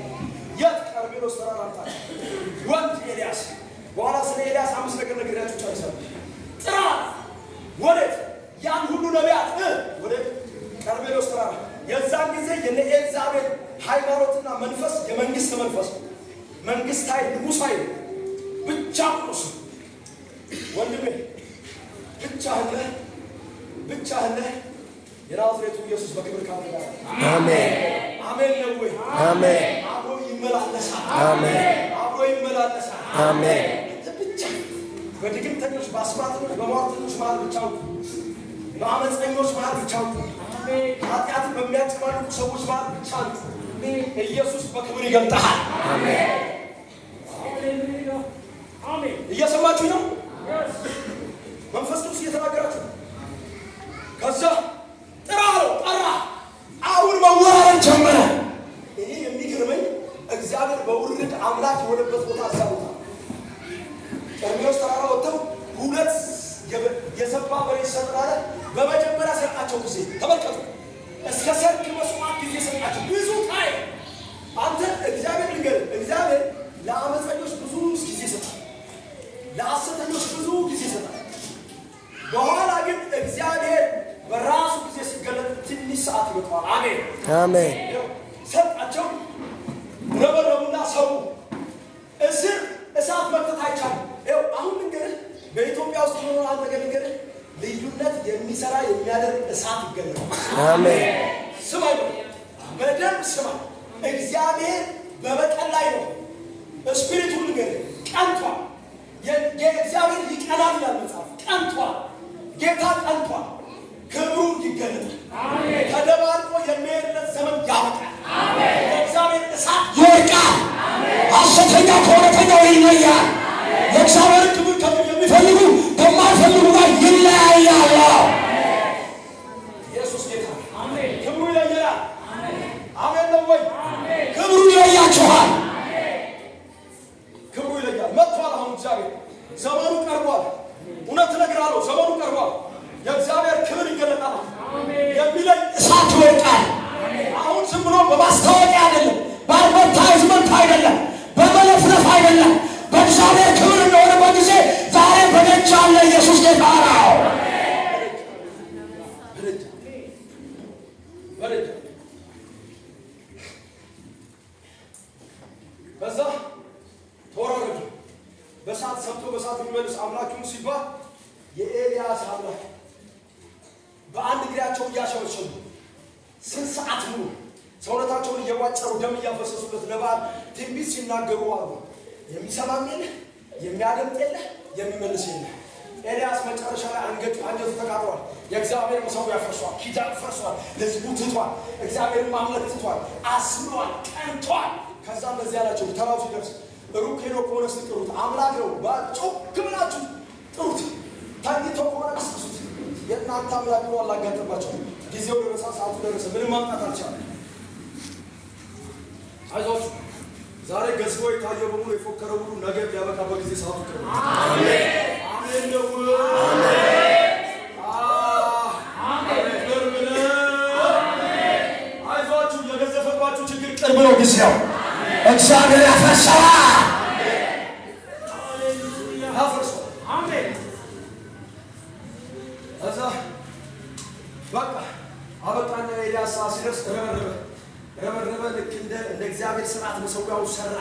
የት ቀርሜሎስ ተራራ አምጣት ወንድ ኤልያስ። በኋላ ስለ ኤልያስ 5 ነገር ነግሬያችሁ ጨርሳለሁ። ጥራ ወዴት? ያን ሁሉ ነቢያት ወደ ቀርሜሎስ ተራራ። የዛን ጊዜ የነ ኤልዛቤል ሃይማኖትና መንፈስ የመንግስት መንፈስ መንግስት ኃይል ንጉሥ ኃይል ብቻ ነው። ወንድሜ ብቻህን የናዝሬቱ ኢየሱስ በክብር ካንተ ጋር አሜን አሜን ነው ወይ? አሜን። አብሮ ይመላለሳል። አሜን። አብሮ ይመላለሳል። አሜን። ብቻ በድግምተኞች በአስማተኞች በሟርተኞች መሃል ብቻው በአመፀኞች መሃል ብቻው ኃጢአት በሚያጨማልቁ ሰዎች መሃል ብቻ ኢየሱስ በክብር ይገልጣል። አሜን አሜን። እየሰማችሁ ነው? መንፈስ ቅዱስ እየተናገራችሁ ከዛ ጥራ ነው ጠራ። አሁን መወራረድ ጀመረ። እኔ የሚገርመኝ እግዚአብሔር በውርድ አምላክ የሆነበት ቦታ አሳውታ ቀርሜሎስ ተራራ ወጥተው 2 የሰባ በሬ ሰጥራለ። በመጀመሪያ ሰጣቸው ጊዜ ተመልከቱ። እስከ ሰርክ መስዋዕት ጊዜ ሰጣቸው። ብዙ ታይ አንተ እግዚአብሔር ልንገር፣ እግዚአብሔር ለአመፀኞች ብዙ ጊዜ ሰጣል፣ ለሐሰተኞች ብዙ ጊዜ ሰጣል። በኋላ ግን እግዚአብሔር በራሱ ጊዜ ሲገለጥ ትንሽ ሰዓት ይበቃዋል። አሜን አሜን። ሰጣቸው። ረበረቡና ሰው እስር እሳት መክተት አይቻልም። ይኸው አሁን ልንገርህ፣ በኢትዮጵያ ውስጥ ሆኖ አንድ ነገር ልንገርህ፣ ልዩነት የሚሰራ የሚያደርግ እሳት ይገለጣል። አሜን። ስማ በደንብ ስማ። እግዚአብሔር በበቀል ላይ ነው። ስፒሪቱን ልንገርህ ቀንቷል። የእግዚአብሔር ይቀናል ይላል መጽሐፍ። ቀንቷል። ጌታ ቀንቷል። ክብሩን ይገለጣል። አሜን። ተደባርቆ የሚሄድለት ዘመን ያበቃል። አሜን። የእግዚአብሔር እሳት ይወድቃል። አሜን። ሐሰተኛ ከእውነተኛው ይለያል። የእግዚአብሔር ክብር የሚፈልጉ ከማይፈልጉ ጋር ይለያያል። ኢየሱስ ጌታ። አሜን። ክብሩ ይለያል። አሜን ነው ወይ? ክብሩ ይለያችኋል። ክብሩ ይለያል። መጥቷል። አሁን እግዚአብሔር ዘመኑ ቀርቧል። እውነት እነግርሃለሁ፣ ዘመኑ ቀርቧል። የእግዚአብሔር ክብር ይገለጣል። የሚለይ እሳት ይወድቃል። አሁን ዝም ብሎ በማስታወቂያ አይደለም፣ በአድቨርታይዝመንት አይደለም፣ በመለፍለፍ አይደለም። በእግዚአብሔር ክብር እንደሆነበት ጊዜ ዛሬ በደጅ አለ። ኢየሱስ ጌታ ነው። በዛ ተወራረዱ። በሳት ሰምቶ በሳት የሚመልስ አምላኩን ሲባል የኤልያስ አምላክ በአንድ እግራቸው እያሸበሸቡ 6 ሰዓት ሙሉ ሰውነታቸውን እየዋጨሩ ደም እያፈሰሱበት ለበዓል ትንቢት ሲናገሩ አሉ። የሚሰማም የለ፣ የሚያደምጥ የለ፣ የሚመልስ የለ። ኤልያስ መጨረሻ ላይ አንገቱ ተቃጥሏል። የእግዚአብሔር መሰዊያ ፈርሷል። ኪዳን ፈርሷል። ለሕዝቡ ትቷል። እግዚአብሔርን ማምለክ ትቷል። አስምሯል። ቀንቷል። ከዛ እንደዚህ ያላቸው ተራው ሲደርስ ሩቅ ሄዶ ከሆነ ስትጥሩት አምላክ ነው ጮክ ብላችሁ ጥሩት። ታግቶ ከሆነ ቀስቅሱት። የእናንተ አምላክ ነው። አላጋጠባቸው። ጊዜው ደረሰ፣ ሰዓቱ ደረሰ። ምንም ማምጣት አልቻለም። አይዟችሁ፣ ዛሬ ገዝቦ የታየው በሙሉ የፎከረው ሁሉ ነገ ሊያበቃበት ጊዜ ሰዓቱ ቅርብ ነው። አሜን አሜን ነው። አይዟችሁ፣ የገዘፈባችሁ ችግር ቅርብ ነው። ጊዜው እግዚአብሔር ያፈርሰዋል። በቃ አበቃና ኤልያስ ሲደርስ ረበረበ። ልክ እንደ እግዚአብሔር ስርዓት መሰዊያው ሰራ።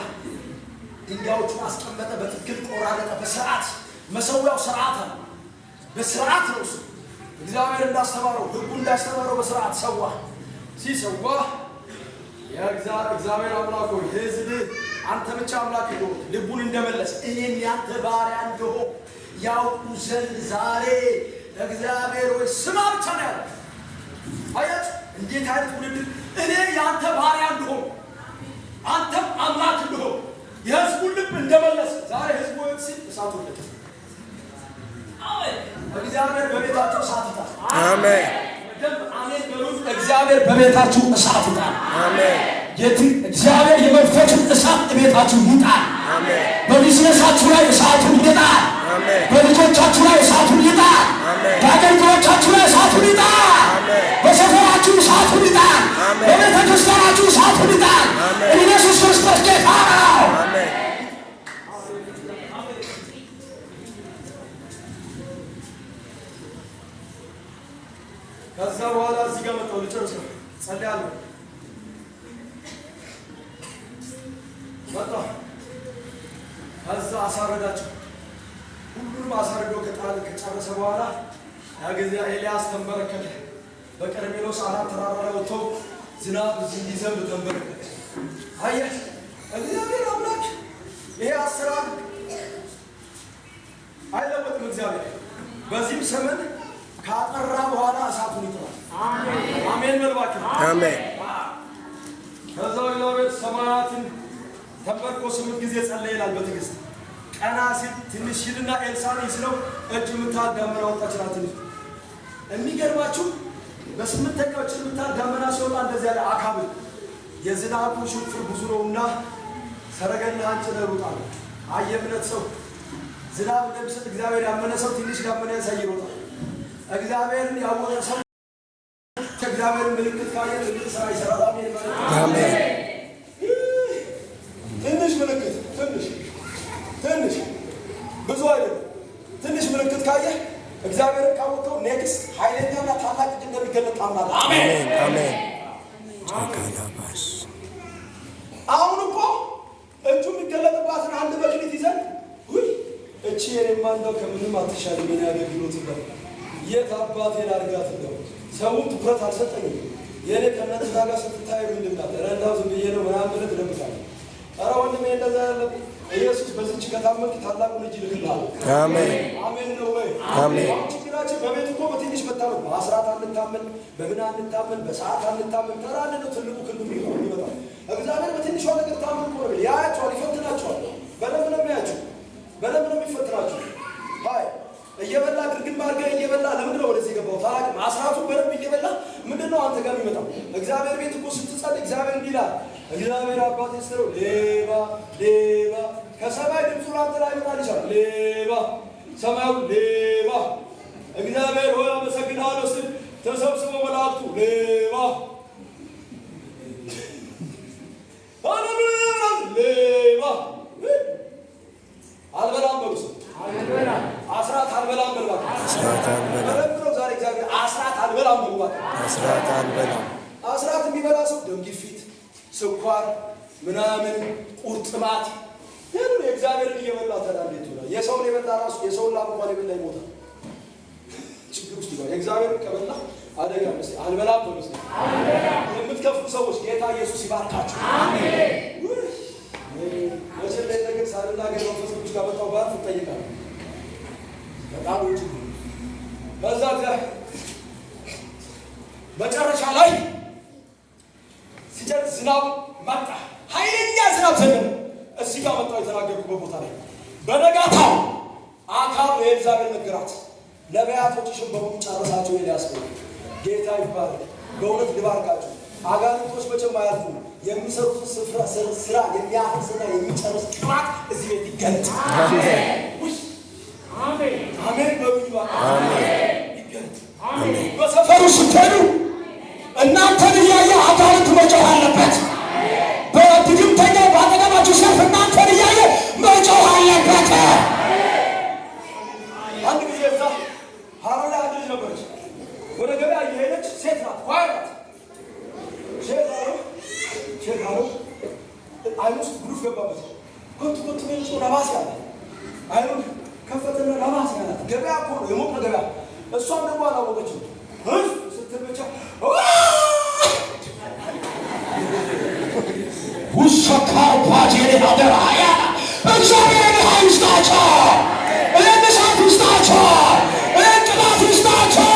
ድንጋዮቹን አስቀመጠ። በትክክል ቆራረጠ። በስርዓት መሰዊያው ስርዓት ነው። በስርዓት ነው እሱ እግዚአብሔር እንዳስተማረው ሕጉ እንዳስተማረው በስርዓት ሰዋ። ሲሰዋ የእግዚአብሔር አምላክ ሆይ ሕዝብ አንተ ብቻ አምላክ እንደሆነ ልቡን እንደመለስ እኔም ያንተ ባሪያ እንደሆነ ያውቁ ዘንድ ዛሬ እግዚአብሔር ሆይ ስማ ብቻ ነው ያለው። አያት እንዴት አይነት ውድድር! እኔ ያንተ ባሪያ እንደሆን አንተም አምላክ እንደሆን የሕዝቡን ልብ እንደመለስ ዛሬ ሕዝቡ ሲል እሳት ወለደ። እግዚአብሔር በቤታችሁ እሳት ይጣል። አሜን። አሜን በሉት። እግዚአብሔር በቤታችሁ እሳት ይጣል። አሜን። እግዚአብሔር የመንፈሱን እሳት በቤታችሁ ይጣል። አሜን። በቢዝነሳችሁ ላይ እሳቱን ይጣል። አሜን። በልጆቻችሁ ላይ እሳቱን ይጣል። አሜን። በአገልግሎቻችሁ ላይ እሳቱን ይጣል። አሜን። በሰፈራችሁ እሳቱን ይጣል። አሜን። በቤተ ክርስቲያናችሁ እሳቱን ይጣል። አሜን። ኢየሱስ ክርስቶስ ጌታ ነው። አሜን። ከዛ በኋላ እዚህ ጋር መጣሁ። ልጨርስ ነው። ጸልያለሁ። መጣሁ። ከዛ አሳረዳቸው። ሁሉንም አሳርዶ ከጨረሰ በኋላ ያ ጊዜ ኤልያስ ተንበረከከ። በቀርሜሎስ አራት ተራራ ላይ ወጥቶ ዝናብ እንዲዘንብ ተንበረከከ። አየህ እግዚአብሔር አምላክ ይሄ አሰራር አይለወጥም። እግዚአብሔር በዚህም ዘመን ካጠራ በኋላ እሳቱን ይጥላል። አሜን አሜን መልባችሁ አሜን። ከዛው እግዚአብሔር ሰማያትን ተንበርኮ 8 ጊዜ ጸለየ ይላል በትዕግስት ቀና ሲል ትንሽ ሂድና ኤልሳዕ ይስለው እጅ የምታዳመና ወጣች ናት። የሚገርማችሁ በስምንተኛው እጅ የምታዳመና ሲወጣ እንደዚህ ያለ አካብ የዝናቡ ሽንፍር ብዙ ነውና ሰረገላህን ጭነህ ሩጥ አለ። አየምነት ሰው ዝናብ እንደሚሰጥ እግዚአብሔር ያመነ ሰው ትንሽ ዳመና ያሳይ ይሮጣል። እግዚአብሔርን ያወቀ ሰው ከእግዚአብሔር ምልክት ካየ ትልቅ ስራ ይሰራል። አሜን። ትንሽ ምልክት ትንሽ ብዙ አይደለም። ትንሽ ምልክት ካየ እግዚአብሔርን ካወቀው ኔክስት ኃይለኛና ታላቅ እጅ እንደሚገለጥ አምናለሁ። አሜን አሜን። አሁን እኮ እጁ የሚገለጥባትን አንድ መክሊት ይዘን እቺ የኔማ እንደው ከምንም አትሻል ምን ያገልግሎት እንደው የት አባቴን አድርጋት እንደው ሰውን ትኩረት አልሰጠኝም። የኔ ከእናንተ ጋር ስትታይ ምንድን ናት? ረዳው ዝም ብዬ ነው ምናምን ብለህ ትደምታለህ። ኧረ ወንድሜ እንደዛ ያለ ኢየሱስ በዚህች ከታመንክ ታላቁን እጅ ይልክልሃል። አሜን አሜን ነው ወይ? አሜን። ችግራችን በቤት እኮ በትንሽ መታመን፣ በአስራት አንታመን፣ በምን አንታመን፣ በሰዓት አንታመን። ተራን ነው ትልቁ ክንዱ ይመጣል። እግዚአብሔር በትንሿ ነገር ታመን እኮ ነው ያያቸዋል፣ ይፈትናቸዋል። በደንብ ነው የሚያቸው፣ በደንብ ነው የሚፈትናቸው። አይ እየበላ ግርግም አድርገህ እየበላ ለምንድን ነው ወደዚህ የገባው? ታላቅ አስራቱን በደንብ እየበላ ምንድን ነው አንተ ጋር የሚመጣው? እግዚአብሔር ቤት እኮ ስትጸልይ እግዚአብሔር እንዲህ ይላል፣ እግዚአብሔር አባቴ ስለው ሌባ ሌባ ከሰማይ ድምፁ ላንተ ላይ ይመጣል ይችላል። ሌባ ሰማዩ ሌባ እግዚአብሔር ሆይ አመሰግናለሁ ስትል ተሰብስበው መላእክቱ ሌባ ሌባ አልበላም በሉስ አስራት አልበላም በልባት ዛሬ እግዚአብሔር አስራት አልበላም በልባት አስራት የሚበላ ሰው ደም ግፊት፣ ስኳር ምናምን ቁርጥማት ግን የእግዚአብሔርን እየበላ ተዳንዴት ይሆናል። የሰውን የበላ ራሱ የሰውን ላም እንኳን የበላ ይሞታል። ችግር ውስጥ ይገባል። የእግዚአብሔርን ከበላ አደጋ መስል አልበላም በሉስ የምትከፍሉ ሰዎች ጌታ ኢየሱስ ይባርካችሁ። አሜን። መቼም ላይ ነገር ሳልናገር መንፈስ ቅዱስ ካመጣው ባርፍ እጠይቃለሁ። በጣም ውጭ በዛ መጨረሻ ላይ ሲጨርስ ዝናብ መጣ። ኃይለኛ ዝናብ ዘነበ። እዚህ ጋር መጣው የተናገርኩበት ቦታ ላይ በነጋታው አካብ የኤልዛቤል ነገራት። ነቢያቶችሽን በሙሉ ጨረሳቸው። ኤልያስ ጌታ ይባረክ። በእውነት ልባርካቸው። አጋንንቶች መቼም አያልፉም። የሚሰሩትን ስራ የሚያፈስና የሚጨርስ ቅባት እዚህ ቤት ይገለጥ። አሜን አሜን በሉኝ። አሜን። በሰፈሩ ስትሄዱ እናንተን እያየ አጋንንት መጮህ አለበት። በድግምተኛው በአጠገባችሁ ሲያልፍ እናንተን እያየ መጮህ አለበት። አንድ ጊዜ እዛ ሀረር ላይ አንድ ልጅ ነበረች። ወደ ገበያ እየሄደች ሴት ናት፣ ኳይ ናት። ሼክ አለው አይኑ ውስጥ ጉዱፍ ገባበት። ኮንቱ ሜንጮ ነባስ ያለ አይኑን ከፈተና ነባስ ያላት ገበያ እኮ ነው የሞቀ ገበያ። እሷም ደግሞ አላወቀችም። ስትል ብቻ ውሸካው ፓጄሬ አደራ ያ እግዚአብሔር ሃይስታቸው ለምሳት ውስጣቸው ለቅባት ውስጣቸው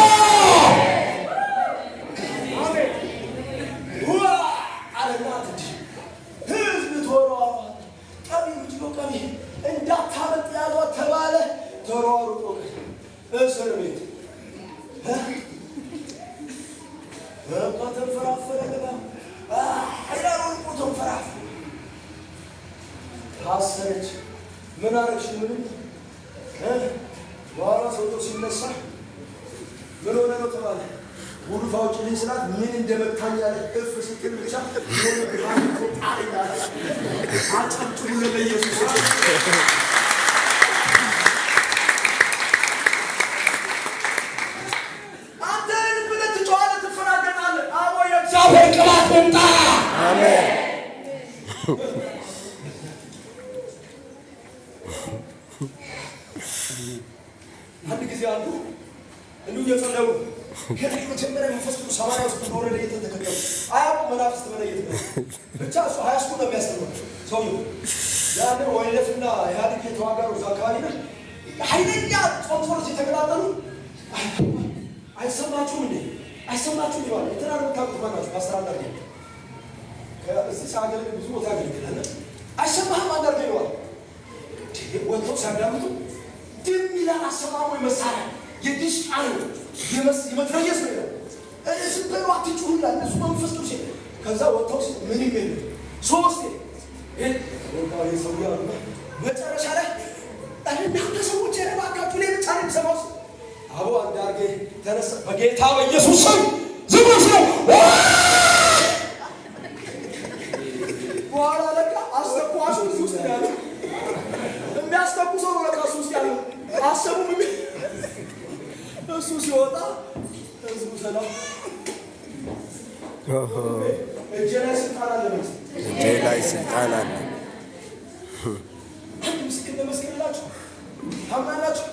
ተንፈራፈረ ገባ አይራሩን ተንፈራፈረ ታሰረች። ምን አረግሽ? ምንም በኋላ ሰውየው ሲነሳ ምን ሆነ ነው ተባለ። ጉድ ፋውጭልኝ ስላት ምን እንደመታኝ ያለ እፍ ስትል ብቻ ሆነ ብርሃን ጣሪና አጨብጭቡ ለኢየሱስ። አንተ ብለህ ትጮኻለህ፣ ትፈራገጣለህ። አዎ የእግዚአብሔር ቅባት ይምጣ። አሜን። አንድ ጊዜ አሉ እንዲሁ እየጸለዩ ከመጀመሪያ መንፈስ ቅዱስ ሰማያዊ ውስጥ እንደወረደ እየተተከተሉ አያውቁም። መናፍስት መለየት ነው ብቻ። እሱ ሃይስኩል ነው የሚያስተምረው ሰውዬው። ያኔ ወይለፍና ኢህአዴግ የተዋጋሩ እዛ አካባቢ ነው። ኃይለኛ ጾምጾሮች የተቀጣጠሉ አይሰማችሁም እንዴ? አይሰማችሁም ይለዋል። የተናረው ታውቁት ማናችሁ? ማስተራዳሪ እዚህ ሳገለግል ብዙ ቦታ ያገለግላል። አይሰማህም አንዳርገ ይለዋል። ወጥተው ሲያዳምጡ ድም ይላል። አሰማሙ መሳሪያ የዲሽቃ ነው የመትረየስ ነው ይላል። ዝም በሉ አትጩሁ ይላል። እሱ መንፈስ ቅዱስ ከዛ ወጥተው ምን ይገኝ ሶስት ሰውያ መጨረሻ ላይ እናንተ ሰዎች የረባካችሁ ላይ ብቻ ነው የሚሰማው። አቦ አንዳርጌ ተነሳ። በጌታ በኢየሱስ ስም ዝም ብሎ በኋላ ለካ አስተኳሹ እዚህ ውስጥ ያለ የሚያስተኩሰው ነው ለካ እሱ ውስጥ ያለው አሰቡም። እሱ ሲወጣ ህዝቡ ሰላም እጄ ላይ ስልጣን አለ። እጄ ላይ ስልጣን አለ። አንድ ምስክር ለመስክርላችሁ ታምናላችሁ?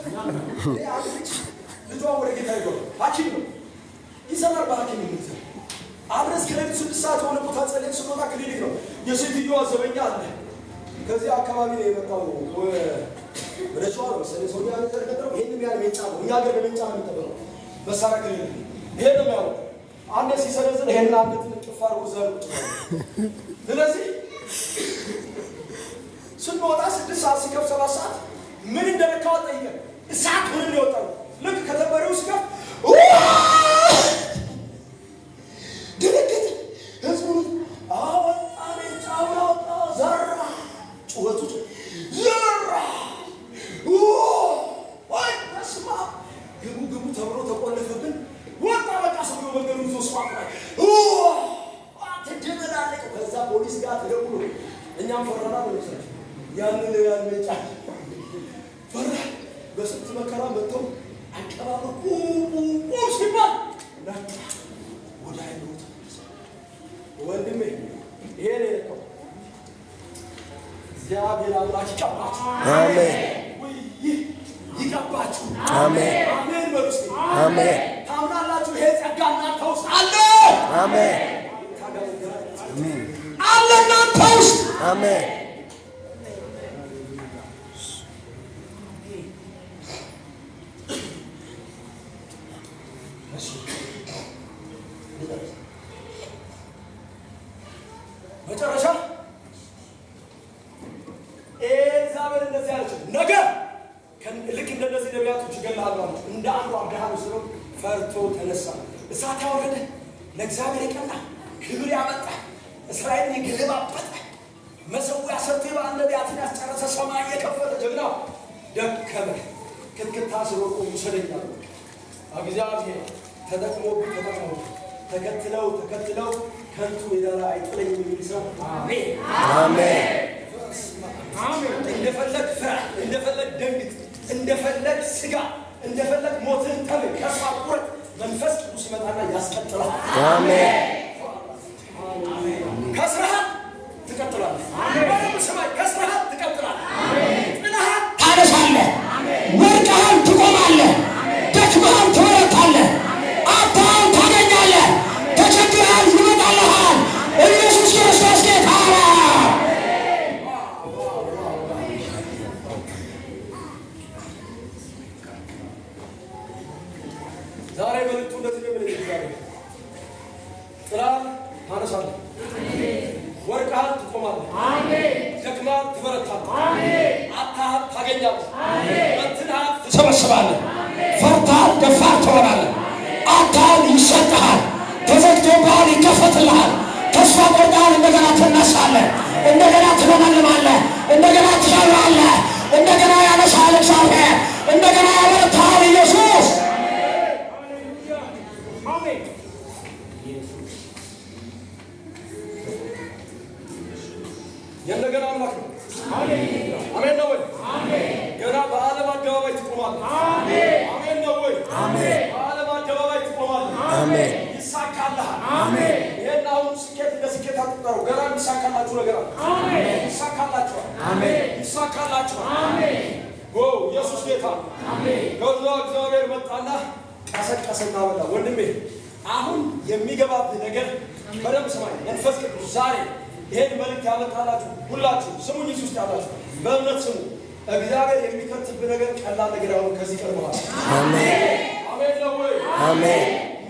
ልጇ ወደ ጌታ ይገባ ሐኪም ነው ይሰራል። በሐኪም ነው አብረን ከሌሊቱ 6 ሰዓት የሆነ ቦታ ጸልየን ስንወጣ ክሊኒክ ነው። የሴትዮዋ ዘበኛ አለ። ከዚህ አካባቢ ነው የመጣው። ወደ ሸዋ ነው መሰለኝ ሰው ያለ ተቀጥረው ይሄንን ያህል ሜንጫ ነው። እኛ ሀገር በሜንጫ ነው የሚጠበቀው መሳሪያ ክሊኒክ ይሄ ነው ያው አንድ ሲሰነዝር ይሄን አንገት ጥፋር ወዘር። ስለዚህ ስንወጣ 6 ሰዓት ሲከፍ 7 ሰዓት ምን እንደነካው ጠይቀን እሳት ምን እንደወጣው ልክ ከተበሬው ሲከፍ ድርግት ህዝቡ አወጣ ሜንጫው አወጣ ዘራ ጩኸቱ ዘራ ወይ ተስማ ግቡ ተብሎ ተቆለፈብን። ወጣ በቃ ሰው መንገዱ ይዞ ስዋት ላይ ተጀመራለች። ከዛ ፖሊስ ጋር ተደውሎ እኛም ፈራና ወለሰች ያንን ሜንጫ ፈራ። በስንት መከራ መጥተው አቀባበቁ ሲባል ናታ ወደ አይኖት ወንድሜ ይሄ ነው እግዚአብሔር አምላክ ይቀባችሁ። አሜን። ወይ ይቀባችሁ። አሜን። አሜን በሉስ። አሜን። ታውናላችሁ ይሄ ጸጋና ተውስ አለ። አሜን። አሜን። አለና ተውስ። አሜን። መጨረሻ ኤልዛቤል እንደዚህ አለች፣ ነገ ልክ እንደነዚህ ነቢያቶች ይገላሉ አለች። እንደ አንዱ አብርሃም ስለው ፈርቶ ተነሳ። እሳት ያወረደ ለእግዚአብሔር የቀና ክብር ያመጣ እስራኤልን የገለባበጠ መሠዊያ ሰርቶ የበዓል ነቢያትን ያስጨረሰ ሰማይ የከፈተ ጀግና ደከመ። ክትክታ ስሮቆ ውሰደኛል። እግዚአብሔር ተጠቅሞብኝ ተከትለው ከንቱ የዳራ አይጥለኝም የሚል ሰው አሜን አሜን። እንደፈለግ ፍራ፣ እንደፈለግ ደንግጥ፣ እንደፈለግ ስጋ፣ እንደፈለግ ሞትን ተብ ከፋ ቁረጥ። መንፈስ ቅዱስ ይመጣና ያስቀጥላል። አሜን። ከስራህ ትቀጥላለህ። አሜን። ሰማይ ከስራህ ትቀጥላለህ። አሜን። ጽናህ ታነሳለህ። አሜን። ወርቀህ ትቆማለህ። ደክመህ ትበረታለህ። አጣው ታገኛለህ። ተቸግረህ ይመጣልሃል። ኢየሱስ ክርስቶስ ጌታ ነው። ዛሬ መልእክቱ እንደዚህ ነው የሚለው። ዛሬ ጥላን ታነሳለህ። አሜን። ወርቀሃል ትቆማለህ። አሜን። ደክመህ ትበረታለህ። አሜን። አጥተሃል ታገኛለህ። አሜን። በትንሃል ትሰበስባለህ። አሜን። ፈርተሃል ደፋር ትሆናለህ። አጥተሃል ይሰጥሃል። ተዘግቶ ይከፈትልሃል። ተስፋ ቆርጠሃል፣ እንደገና ትነሳለህ፣ እንደገና ትለመልማለህ፣ እንደገና ትዘራለህ፣ እንደገና ያነሳል እግዚአብሔር፣ እንደገና ያበረታል ኢየሱስ። የእንደገና አምላክ ነው። አሜን ነው ወይ? ገና በዓለም አደባባይ ትቆማለህ። አሜን ነው ወይ? በዓለም አደባባይ ትቆማለህ። ይሳካልሃል። ይሄን አሁን ስኬት እንደ ስኬት አትቁጠረው። ገና የሚሳካላችሁ ነገር አለ። ይሳካላችኋል። ይሳካላችኋል። ኢየሱስ ጌታ። ከዛ እግዚአብሔር መጣና ቀሰቀሰና በላ። ወንድሜ አሁን የሚገባብህ ነገር በደንብ ስማኝ። መንፈስ ቅዱስ ዛሬ ይሄን መልእክት ያመጣላችሁ ሁላችሁ ስሙኝ። እዚህ ውስጥ ያላችሁ በእምነት ስሙ። እግዚአብሔር የሚከትብህ ነገር ቀላል ነገር አሁን ከዚህ ቀርበዋል። አሜን ነው ወይ?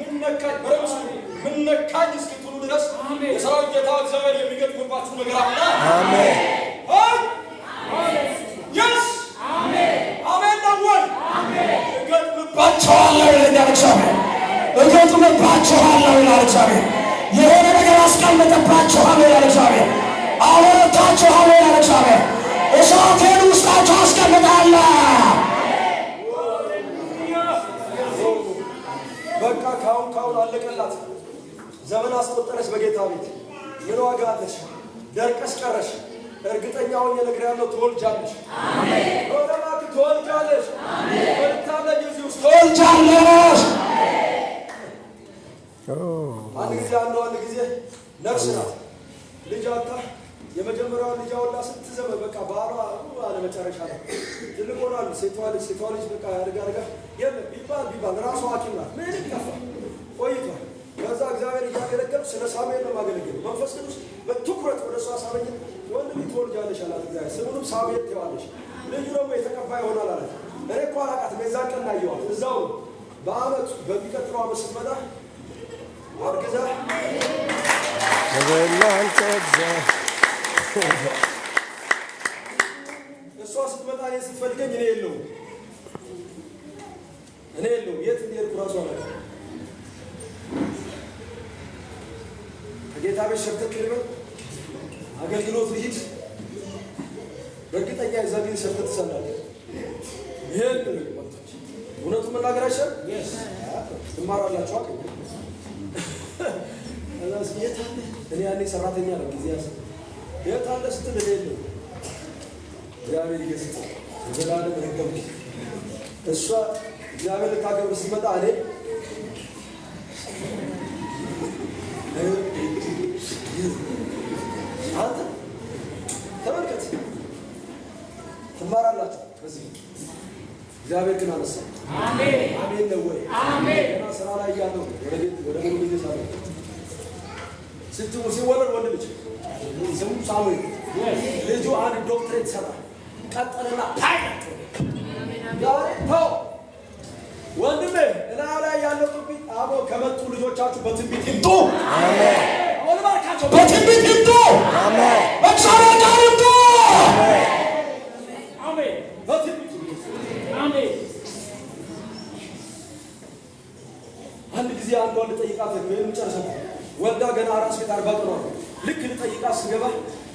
ምን ነካኝ? በደንብ ስሙ። ምን ነካኝ እስክትሉ ድረስ የሰራዊት ጌታ እግዚአብሔር የሚገጥምባችሁ ነገር አለ። የስ አሜን ነው ወይ? እገጥምባችኋለሁ ይላል እግዚአብሔር። እገጥምባችኋለሁ ይላል እግዚአብሔር። የሆነ ነገር አስቀምጥባችኋለሁ ይላል እግዚአብሔር። አበረታችኋለሁ ይላል እግዚአብሔር። እሳቴን ውስጣችሁ አስቀምጣለሁ። በቃ ካሁን አለቀላት። ዘመን አስቆጠረች በጌታ ቤት። ምን ዋጋ አለሽ? ደርቀሽ ቀረሽ። እርግጠኛ ሆኜ እነግርሻለሁ፣ ትወልጃለሽ። ወደማክ ትወልጃለሽ። ወልታለሽ፣ እዚህ ውስጥ ትወልጃለሽ። አንድ ጊዜ ነርስ ናት። ልጅ አታ የመጀመሪያውን ልጅ አወላ ስትዘመን በቃ ባሏ አለ መጨረሻ ላይ ትልቅ ሆኗል። ሴቷ ልጅ በቃ አድጋ የለም ቢባል ራሷ ሐኪም ናት። ምን ይከፋ ቆይቷል። ከዛ እግዚአብሔር እያገለገሉ ስለ ሳሙኤል ነው ማገለገሉ። መንፈስ ቅዱስ በትኩረት ወደ እሷ ሳበኝ። ወንድ ልጅ ትወልጃለሽ አላት እግዚአብሔር። ስሙንም ሳሙኤል ትይዋለሽ። ልጁ ደግሞ የተቀባ ይሆናል አላት። እኔ እኮ አላውቃትም። የዛን ቀን አየኋት እዛው በአመቱ በሚቀጥለው አመት ስትመጣ አርግዛ እሷ ስትመጣ እኔ ስትፈልገኝ እኔ የለውም የት እንደሄድኩ እራሱ አላውቅም። ከጌታ ቤት ሸርተት ልበል አገልግሎት ልሂድ። በእርግጠኛ የዛ ጊዜ ሸርተት ትሰራለህ። ይሄን እውነቱን መናገር አይሻልም? ትማራላችሁ አቅ የት አለ? እኔ ያኔ ሰራተኛ ነው ጊዜ ያስ የት አለ ስትል እኔ የለውም። እግዚአብሔር ይገስጽ ዘላለም ረገም እሷ እግዚአብሔር ልታገብር ስትመጣ እኔ አንተ ተመልከት ትማራላችሁ። በዚህ እግዚአብሔር ግን አነሳ። አሜን ነው ወይ? እና ስራ ላይ ያለው ወደ ሙሉ ጊዜ ሳለ ሲወለድ ወንድ ልጅ ስሙ ሳሙኤል። ልጁ አንድ ዶክትሬት ሰራ። ቀጠለና ፓይለት ወንድሜ እላዩ ላይ ያለው ትንቢት አቦ ከመጡ ልጆቻችሁ በትንቢት ይምጡ። በትንቢት ይምጡ። በእግዚአብሔር ቃል ይምጡ። አንድ ጊዜ አንዷ ልጠይቃት የምጨርሰው ወልዳ ገና አራስ ቤት 40 ቀኗ ነው። ልክ ልጠይቃት ስገባ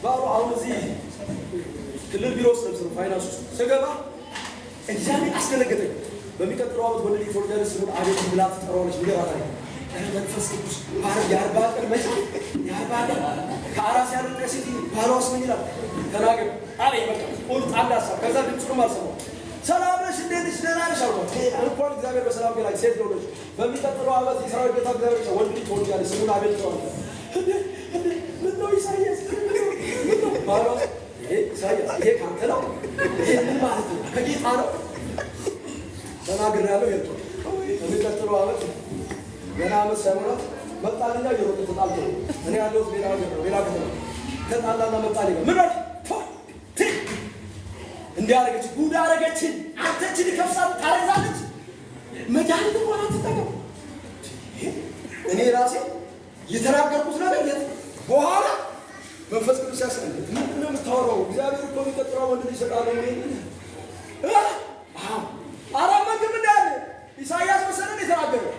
ባሉ አሁን እዚህ ክልል ቢሮ ስለምሰሩ ፋይናንስ ውስጥ ስገባ እግዚአብሔር አስደነገጠኝ። በሚቀጥለው ዓመት ወንድ ልጅ ትወልዳለች ስሙን አቤት ብላ ትጠራዋለች። ይገባታል። መንፈስ ቅዱስ የ40 ቀን መቼ የ40 ቀን ከአራስ ያለቀ ሴት ባሏስ ምን ይላል ተናገር አለ። በቃ ቁርጥ አንድ ሀሳብ። ከዛ ድምፁንም አልሰማሁም። ሰላም ነሽ እንዴት ነሽ ደህና ነሽ አልኳት። እንኳን እግዚአብሔር በሰላም ገላኝ ሴት ነው ልጅ በሚቀጥለው ዓመት የሰራዊት ጌታ እግዚአብሔር ወንድ ልጅ ትወልጃለች ስሙን አቤት ትለዋለች። ምነው ኢሳያስ ባሏ ኢሳያስ ይሄ ካንተ ነው? ይሄ ምን ማለት ነው? ከጌታ ነው ተናግሬያለሁ። የት በሚቀጥለው ዓመት ገና ዓመት ሳይሞላት መጣልኛ እየሮጠ ተጣልቶ እኔ ያለሁት ሌላ ሀገር ነው ሌላ ከተማ ተጣላና መጣልኛ ምን አለ እንዲያረገች ጉድ አረገችን። አንተችን ከፍሳት ታረዛለች መድኃኒት እንኳን አትጠቀም። እኔ ራሴ የተናገርኩት ነገር የት በኋላ መንፈስ ቅዱስ ያስፈልግ ምንድን ነው የምታወራው? እግዚአብሔር እኮ የሚቀጥለው ወንድ ልጅ ይሰጣል ነው አራመግም እንዳለ ኢሳያስ መሰለን የተናገረው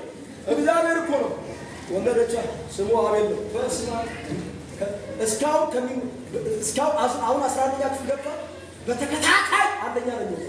እግዚአብሔር እኮ ነው። ወለደች። ስሙ አቤል ነው። እስካሁን አሁን 11ኛ ክፍል ገብቷል። በተከታታይ አንደኛ ነው።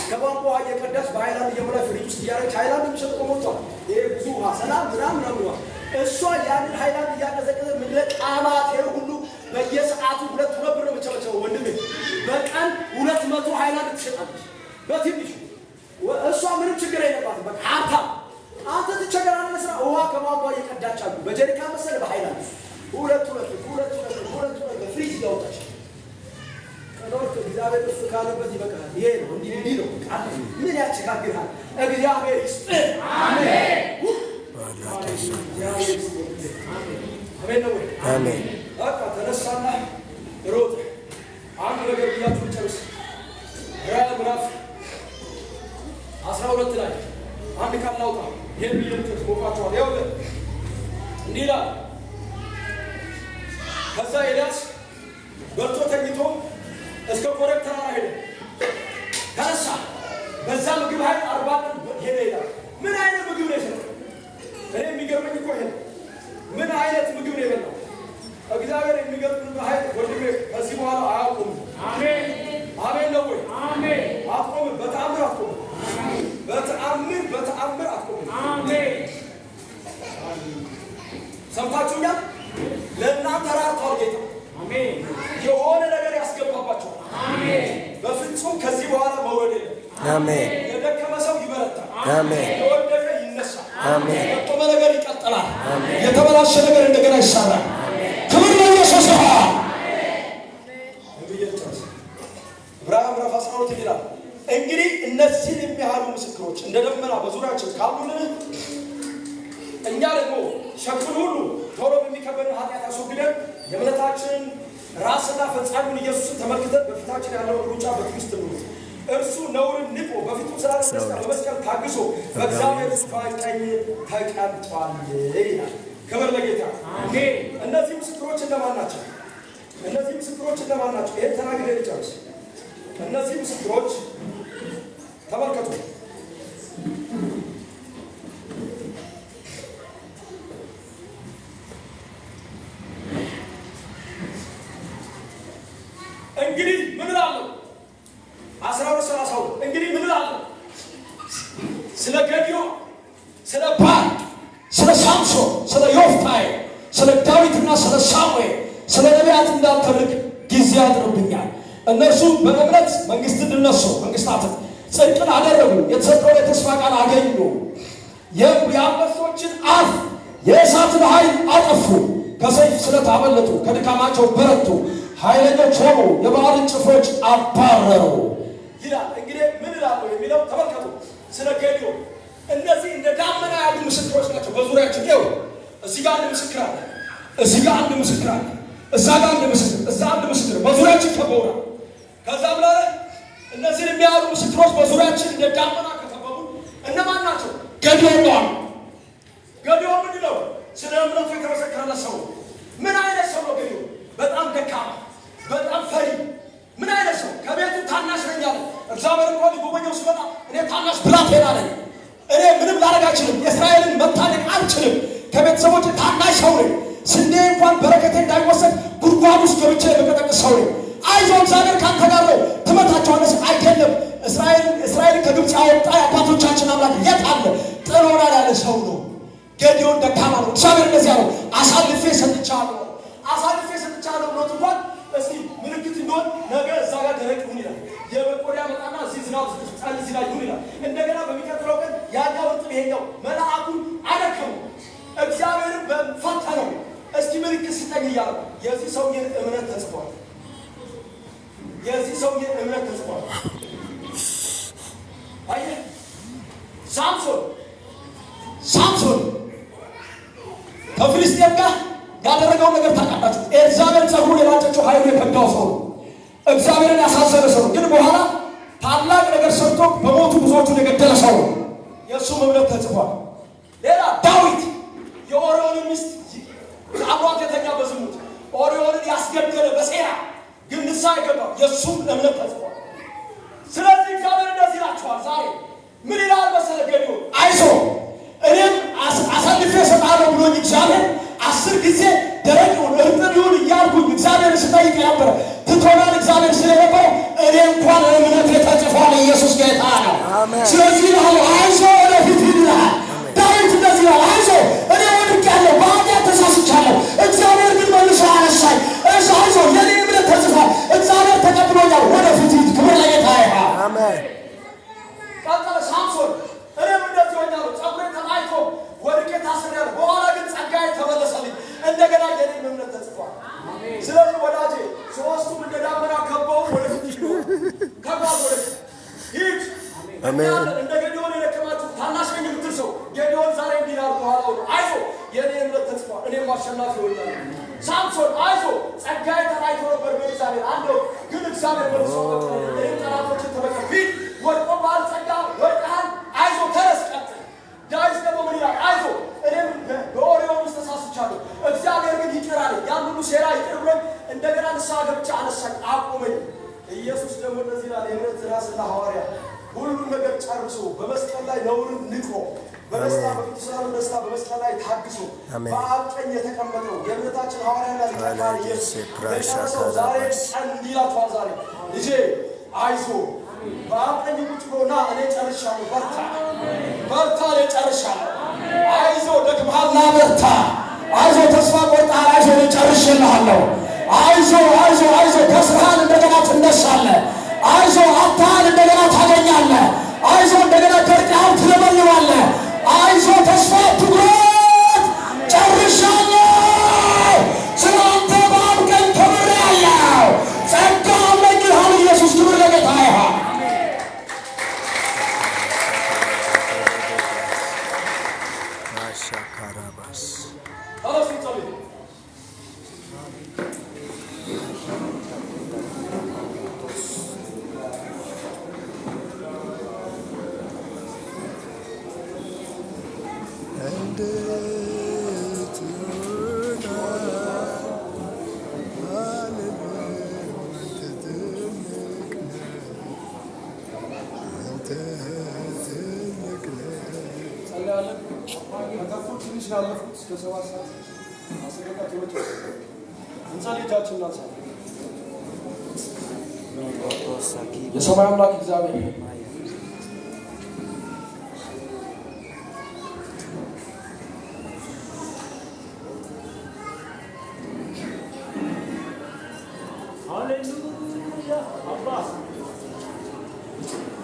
ከቧንቧ እየቀዳች በሃይላንድ እየሞላ ፍሪጅ ውስጥ እያደረገች ሃይላንድ የሚሸጥ ቆሞቷል። ይሄ ብዙ ውሃ ሰላም ምናምን ነው። እሷ ያንን ሃይላንድ እያቀዘቀዘ ምድረ ቃማት ይሄ ሁሉ በየሰዓቱ 2 ብር ነው የምትቸበቸበው። ወንድሜ በቀን 200 ሃይላንድ ትሸጣለች በትንሹ። እሷ ምንም ችግር የለባትም። በቃ ሀብታም። አንተ ትቸገራለህ። ስራ ውሃ ከቧንቧ እየቀዳች አሉ በጀሪካ መሰለ በሃይላንድ 2 ፍሪጅ እያወጣች ከዶርክ እግዚአብሔር እሱ ካለበት ይበቃል። ይሄ ነው እንዲህ ነው። ምን ያቸጋግራል? እግዚአብሔር ይስጥ። አሜን። አሜን። በቃ ተነሳና ሮጥ። አንድ ነገር ብያችሁ ጨርስ። ራዕይ ምዕራፍ 12 ላይ አንድ ቃል ላውጣ። ይሄን ብያችሁ ተቆጣጣችሁ። ይኸውልህ እንዲህ ይላል። ከዛ ኤልያስ በልቶ ተኝቶ እስከ ኮሬብ ተራራ ሄደ። ተነሳ። በዛ ምግብ ኃይል 40 ቀን ሄደ ይላል። ምን አይነት ምግብ ነው የሰጠው? እኔ የሚገርመኝ እኮ ይሄ ምን አይነት ምግብ ነው የበላው? እግዚአብሔር የሚገርም ኃይል ወንድሜ ከዚህ በኋላ አያውቁም። አሜን አሜን ነው ወይ? አሜን። አትቆምም። በተአምር አትቆምም። በተአምር አትቆምም። አሜን። ሰምታችሁኛል? ለእናንተ ራርቷል ጌታ። አሜን። የሆነ ነገር ያስገባባቸዋል። አሜን። በፍጹም ከዚህ በኋላ መውረድ የለም። አሜን። የደከመ ሰው ይበረታል። አሜን። የወደቀ ይነሳል። አሜን። የቆመ ነገር ይቀጥላል። አሜን። የተበላሸ ነገር እንደገና ይሰራል። ክብር ለኢየሱስ ይሁን። ዕብራውያን ምዕራፍ 12 ይላል እንግዲህ እነዚህን የሚያህሉ ምስክሮች እንደ ደመና በዙሪያችን ካሉልን እኛ ደግሞ ሸክሙን ሁሉ ቶሎ በሚከበድን ኃጢአት አስወግደን የእምነታችንን ራስና ፈጻሚውን ኢየሱስን ተመልክተን በፊታችን ያለውን ሩጫ በትዕግስት እንሩጥ። እርሱ ነውርን ንቆ በፊቱ ስላለ በመስቀል ታግሶ በእግዚአብሔር ዙፋን ቀኝ ተቀምጧል ይላል። ክብር ለጌታ። አሜን። እነዚህ ምስክሮች እነማን ናቸው? ይሄን ተናግሬ ልጨርስ። እነዚህ ምስክሮች ተመልከቱ። እንግዲህ ምን እላለሁ? 12:32 እንግዲህ ምን እላለሁ? ስለ ገዲዮን፣ ስለ ባርቅ፣ ስለ ሳምሶን፣ ስለ ዮፍታይ፣ ስለ ዳዊትና ስለ ሳሙኤል፣ ስለ ነቢያት እንዳልተርክ ጊዜ ያጥርብኛል። እነርሱ በእምነት መንግስትን ድነሱ፣ መንግስታትን ጽድቅን አደረጉ፣ የተሰጠውን የተስፋ ቃል አገኙ፣ የአንበሶችን አፍ የእሳትን ኃይል አጠፉ፣ ከሰይፍ ስለት አመለጡ፣ ከድካማቸው በረቱ፣ ኃይለኞች ሆኑ፣ የበዓልን ጭፍሮች አባረሩ ይላል። እንግዲህ ምን እላለሁ የሚለው ተመልከቱ። ስለ ገዲዮን እነዚህ እንደ ዳመና ያሉ ምስክሮች ናቸው በዙሪያችን። ይኸው እዚህ ጋር አንድ ምስክር አለ፣ እዚህ ጋር አንድ ምስክር አለ፣ እዛ ጋር አንድ ምስክር፣ እዛ አንድ ምስክር በዙሪያችን ከበውናል። ከዛ ብላለ እነዚህን የሚያሉ ምስክሮች በዙሪያችን እንደ ዳመና ከከበቡ እነማን ናቸው? ገዲዮን ነው። ገዲዮን ምንድን ነው? ስለ እምነቱ የተመሰከረለት ሰው። ምን አይነት ሰው ነው ገዲዮን? በጣም ደካማ፣ በጣም ፈሪ። ምን አይነት ሰው? ከቤቱ ታናሽ ነኝ አለ። እግዚአብሔር እንኳን ሊጎበኘው ሲመጣ እኔ ታናሽ ብላቴና ነኝ፣ እኔ ምንም ላደርግ አልችልም፣ የእስራኤልን መታደግ አልችልም፣ ከቤተሰቦች ታናሽ ሰው ነኝ፣ ስንዴ እንኳን በረከቴ እንዳይወሰድ ጉድጓድ ውስጥ ገብቼ የምቀጠቅጥ ሰው ነኝ። አይዞህ እግዚአብሔር ካንተ ጋር ነው፣ ትመታቸዋለህ። አይደለም እስራኤልን ከግብፅ ያወጣ የአባቶቻችን አምላክ የት አለ? ጥሎናል ያለ ሰው ነው። ገዲዮን ደካማ ነው። እግዚአብሔር እንደዚያ ነው። አሳልፌ ሰጥቻለሁ ብሎት እንኳን እስቲ ምልክት እንደሆን ነገ እዛ ጋር ደረቅ ይሁን ይላል። የመቆሪያ መጣና እዚህ ዝናብ ጻል እዚህ ላይ ይሁን ይላል። እንደገና በሚቀጥለው ቀን ያኛው እንትን ይሄኛው መልአኩን አደከሙ። እግዚአብሔርን በፈተነው። እስቲ ምልክት ስጠኝ እያለ የዚህ ሰውዬ እምነት ተጽፏል። አየህ ሳምሶን ከፍልስጤም ጋር ያደረገውን ነገር ታውቃላችሁ። ኤልዛቤል ጸጉሩን የላጨችው ኃይሉ የከዳው ሰው ነው። እግዚአብሔርን ያሳዘ ያዘነ ሰው ግን በኋላ ታላቅ ነገር ሰርቶ በሞቱ ብዙዎቹን የገደለ ሰው የእሱም እምነት ተጽፏል። ሌላ ዳዊት የኦርዮንን ሚስት አብሯት የተኛ በዝሙት ኦርዮንን ያስገደለ በሴራ ግን ንስሐ የገባ የእሱም እምነት ተጽፏል። ስለዚህ እግዚአብሔር እንደዚህ ይላችኋል ዛሬ ምን ይላል መሰለህ? ገድዮን አይዞህ እኔም አሳልፌ እሰጥሃለሁ ብሎኝ እግዚአብሔር 10 ጊዜ ደረቅ ይሁን እርጥብ ይሁን እያልኩኝ እግዚአብሔር ስጠይቅ ነበረ። ትቶናል እግዚአብሔር ስለነበረ እኔ እንኳን እምነቴ ተጽፏል። ኢየሱስ ጌታ ነው። ስለዚህ አይዞህ ወደፊት ሂድ ይልሃል። ዳዊት እንደዚህ ይላል፣ አይዞህ እኔ ወድቄአለሁ፣ በኃጢአት ተሳስቻለሁ፣ እግዚአብሔር ግን መልሶ አነሳኝ። አይዞህ የኔ እምነት ተጽፏል፣ እግዚአብሔር ተቀብሎኛል፣ ወደፊት ሂድ። ክብር ለጌታ ይሁን። አሜን። ቀጠለ ሳምሶን እኔም እንደዚህ ሆኛለሁ፣ ጸጉሬ ተላጭቶ ወድቄ ታስሬአለሁ፣ በኋላ ግን ጸጋዬ ተመለሰልኝ፣ እንደገና የኔም እምነት ተጽፏል። ስለዚህ ወዳጄ ሶስቱም እንደ ዳመና ከበው ወደፊት ሂድ፣ ከበው ወደፊት ሂድ። አሜን። እንደ ገድዮን የደከማችሁ ታናሽ ነኝ የምትል ሰው ገድዮን ዛሬ እንዲህ ይላል በኋላው አይዞህ የኔ እምነት ተጽፏል፣ እኔም አሸናፊ ሆኛለሁ። ሳምሶን አይዞህ ጸጋዬ ተላጭቶ ነበር በእግዚአብሔር አንደው ግን እግዚአብሔር መልሶ እኔም ጠላቶችን ተበቀል ሂድ ወድቆ ባልጸጋ ወድቀሃል፣ አይዞህ ተነስ ቀጥል። ዳዊት ደግሞ ምን ይላል? አይዞህ እኔም በኦርዮን ውስጥ ተሳስቻለሁ፣ እግዚአብሔር ግን ይቅር አለኝ፣ ያን ሁሉ ሴራ ይቅር ብሎኝ እንደገና ንስሐ ገብቼ አነሳኝ አቆመኝ። ኢየሱስ ደግሞ እንደዚህ ይላል የእምነት ራስና ሐዋርያ ሁሉን ነገር ጨርሶ በመስቀል ላይ ነውርን ንቆ በደስታ በቅዱሳኑ ደስታ በመስቀል ላይ ታግሶ በአብ ቀኝ የተቀመጠው የእምነታችን ሐዋርያና ሊቀ ካህን ኢየሱስ ዛሬ ቀን እንዲህ ይላችኋል ዛሬ ልጄ አይዞህ በአብ ቀኝ ቁጭ ብሎና እኔ ጨርሻለሁ፣ በርታ በርታ፣ እኔ ጨርሻለሁ። አይዞህ ደክመሃልና በርታ፣ አይዞህ ተስፋ ቆርጠሃል፣ አይዞህ እኔ ጨርሼልሃለሁ። አይዞህ አይዞህ አይዞህ ከስራህን እንደገና ትነሳለህ። አይዞህ አጥተሃል እንደገና ታገኛለህ። አይዞህ እንደገና ከርቀሃል ትለመልማለህ። አይዞህ ተስፋ አትቁረጥ፣ ጨርሻለሁ። ስለአንተ በአብ ቀኝ ከብሬአለሁ፣ ጸጋ አለኝ ይልሃል ኢየሱስ። ክብር ለጌታ ይሁን። ማሻካራባስ የሰማይ አምላክ እግዚአብሔር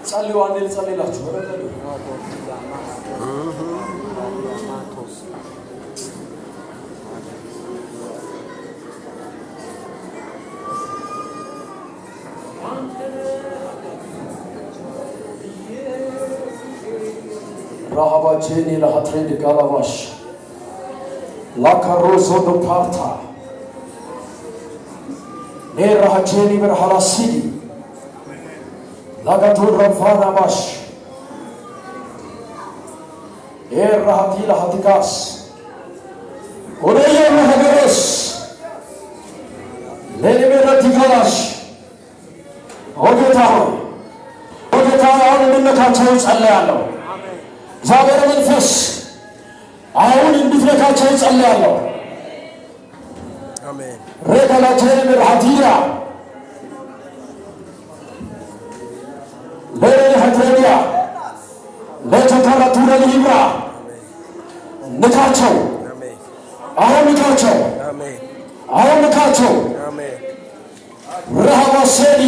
ጸልዩ። አንዴ ልጸልይላችሁ። rahabajen ila hatredi galabash lakarozo do parta ne rahajeni berhalasidi lagatur rafana bash rahatila hatikas oreye mahageres lene meratikash ogeta አሁን እንድነካቸው ጸልያለሁ። እግዚአብሔር መንፈስ አሁን እንድትነካቸው ጸልያለሁ። አሜን። ረከላቸን ምርሃቲራ ለረሃትሪያ ለተካራቱራ ሊብራ ንካቸው። አሜን። አሁን ንካቸው። አሜን። አሁን ንካቸው። አሜን። ረሃባሰዲ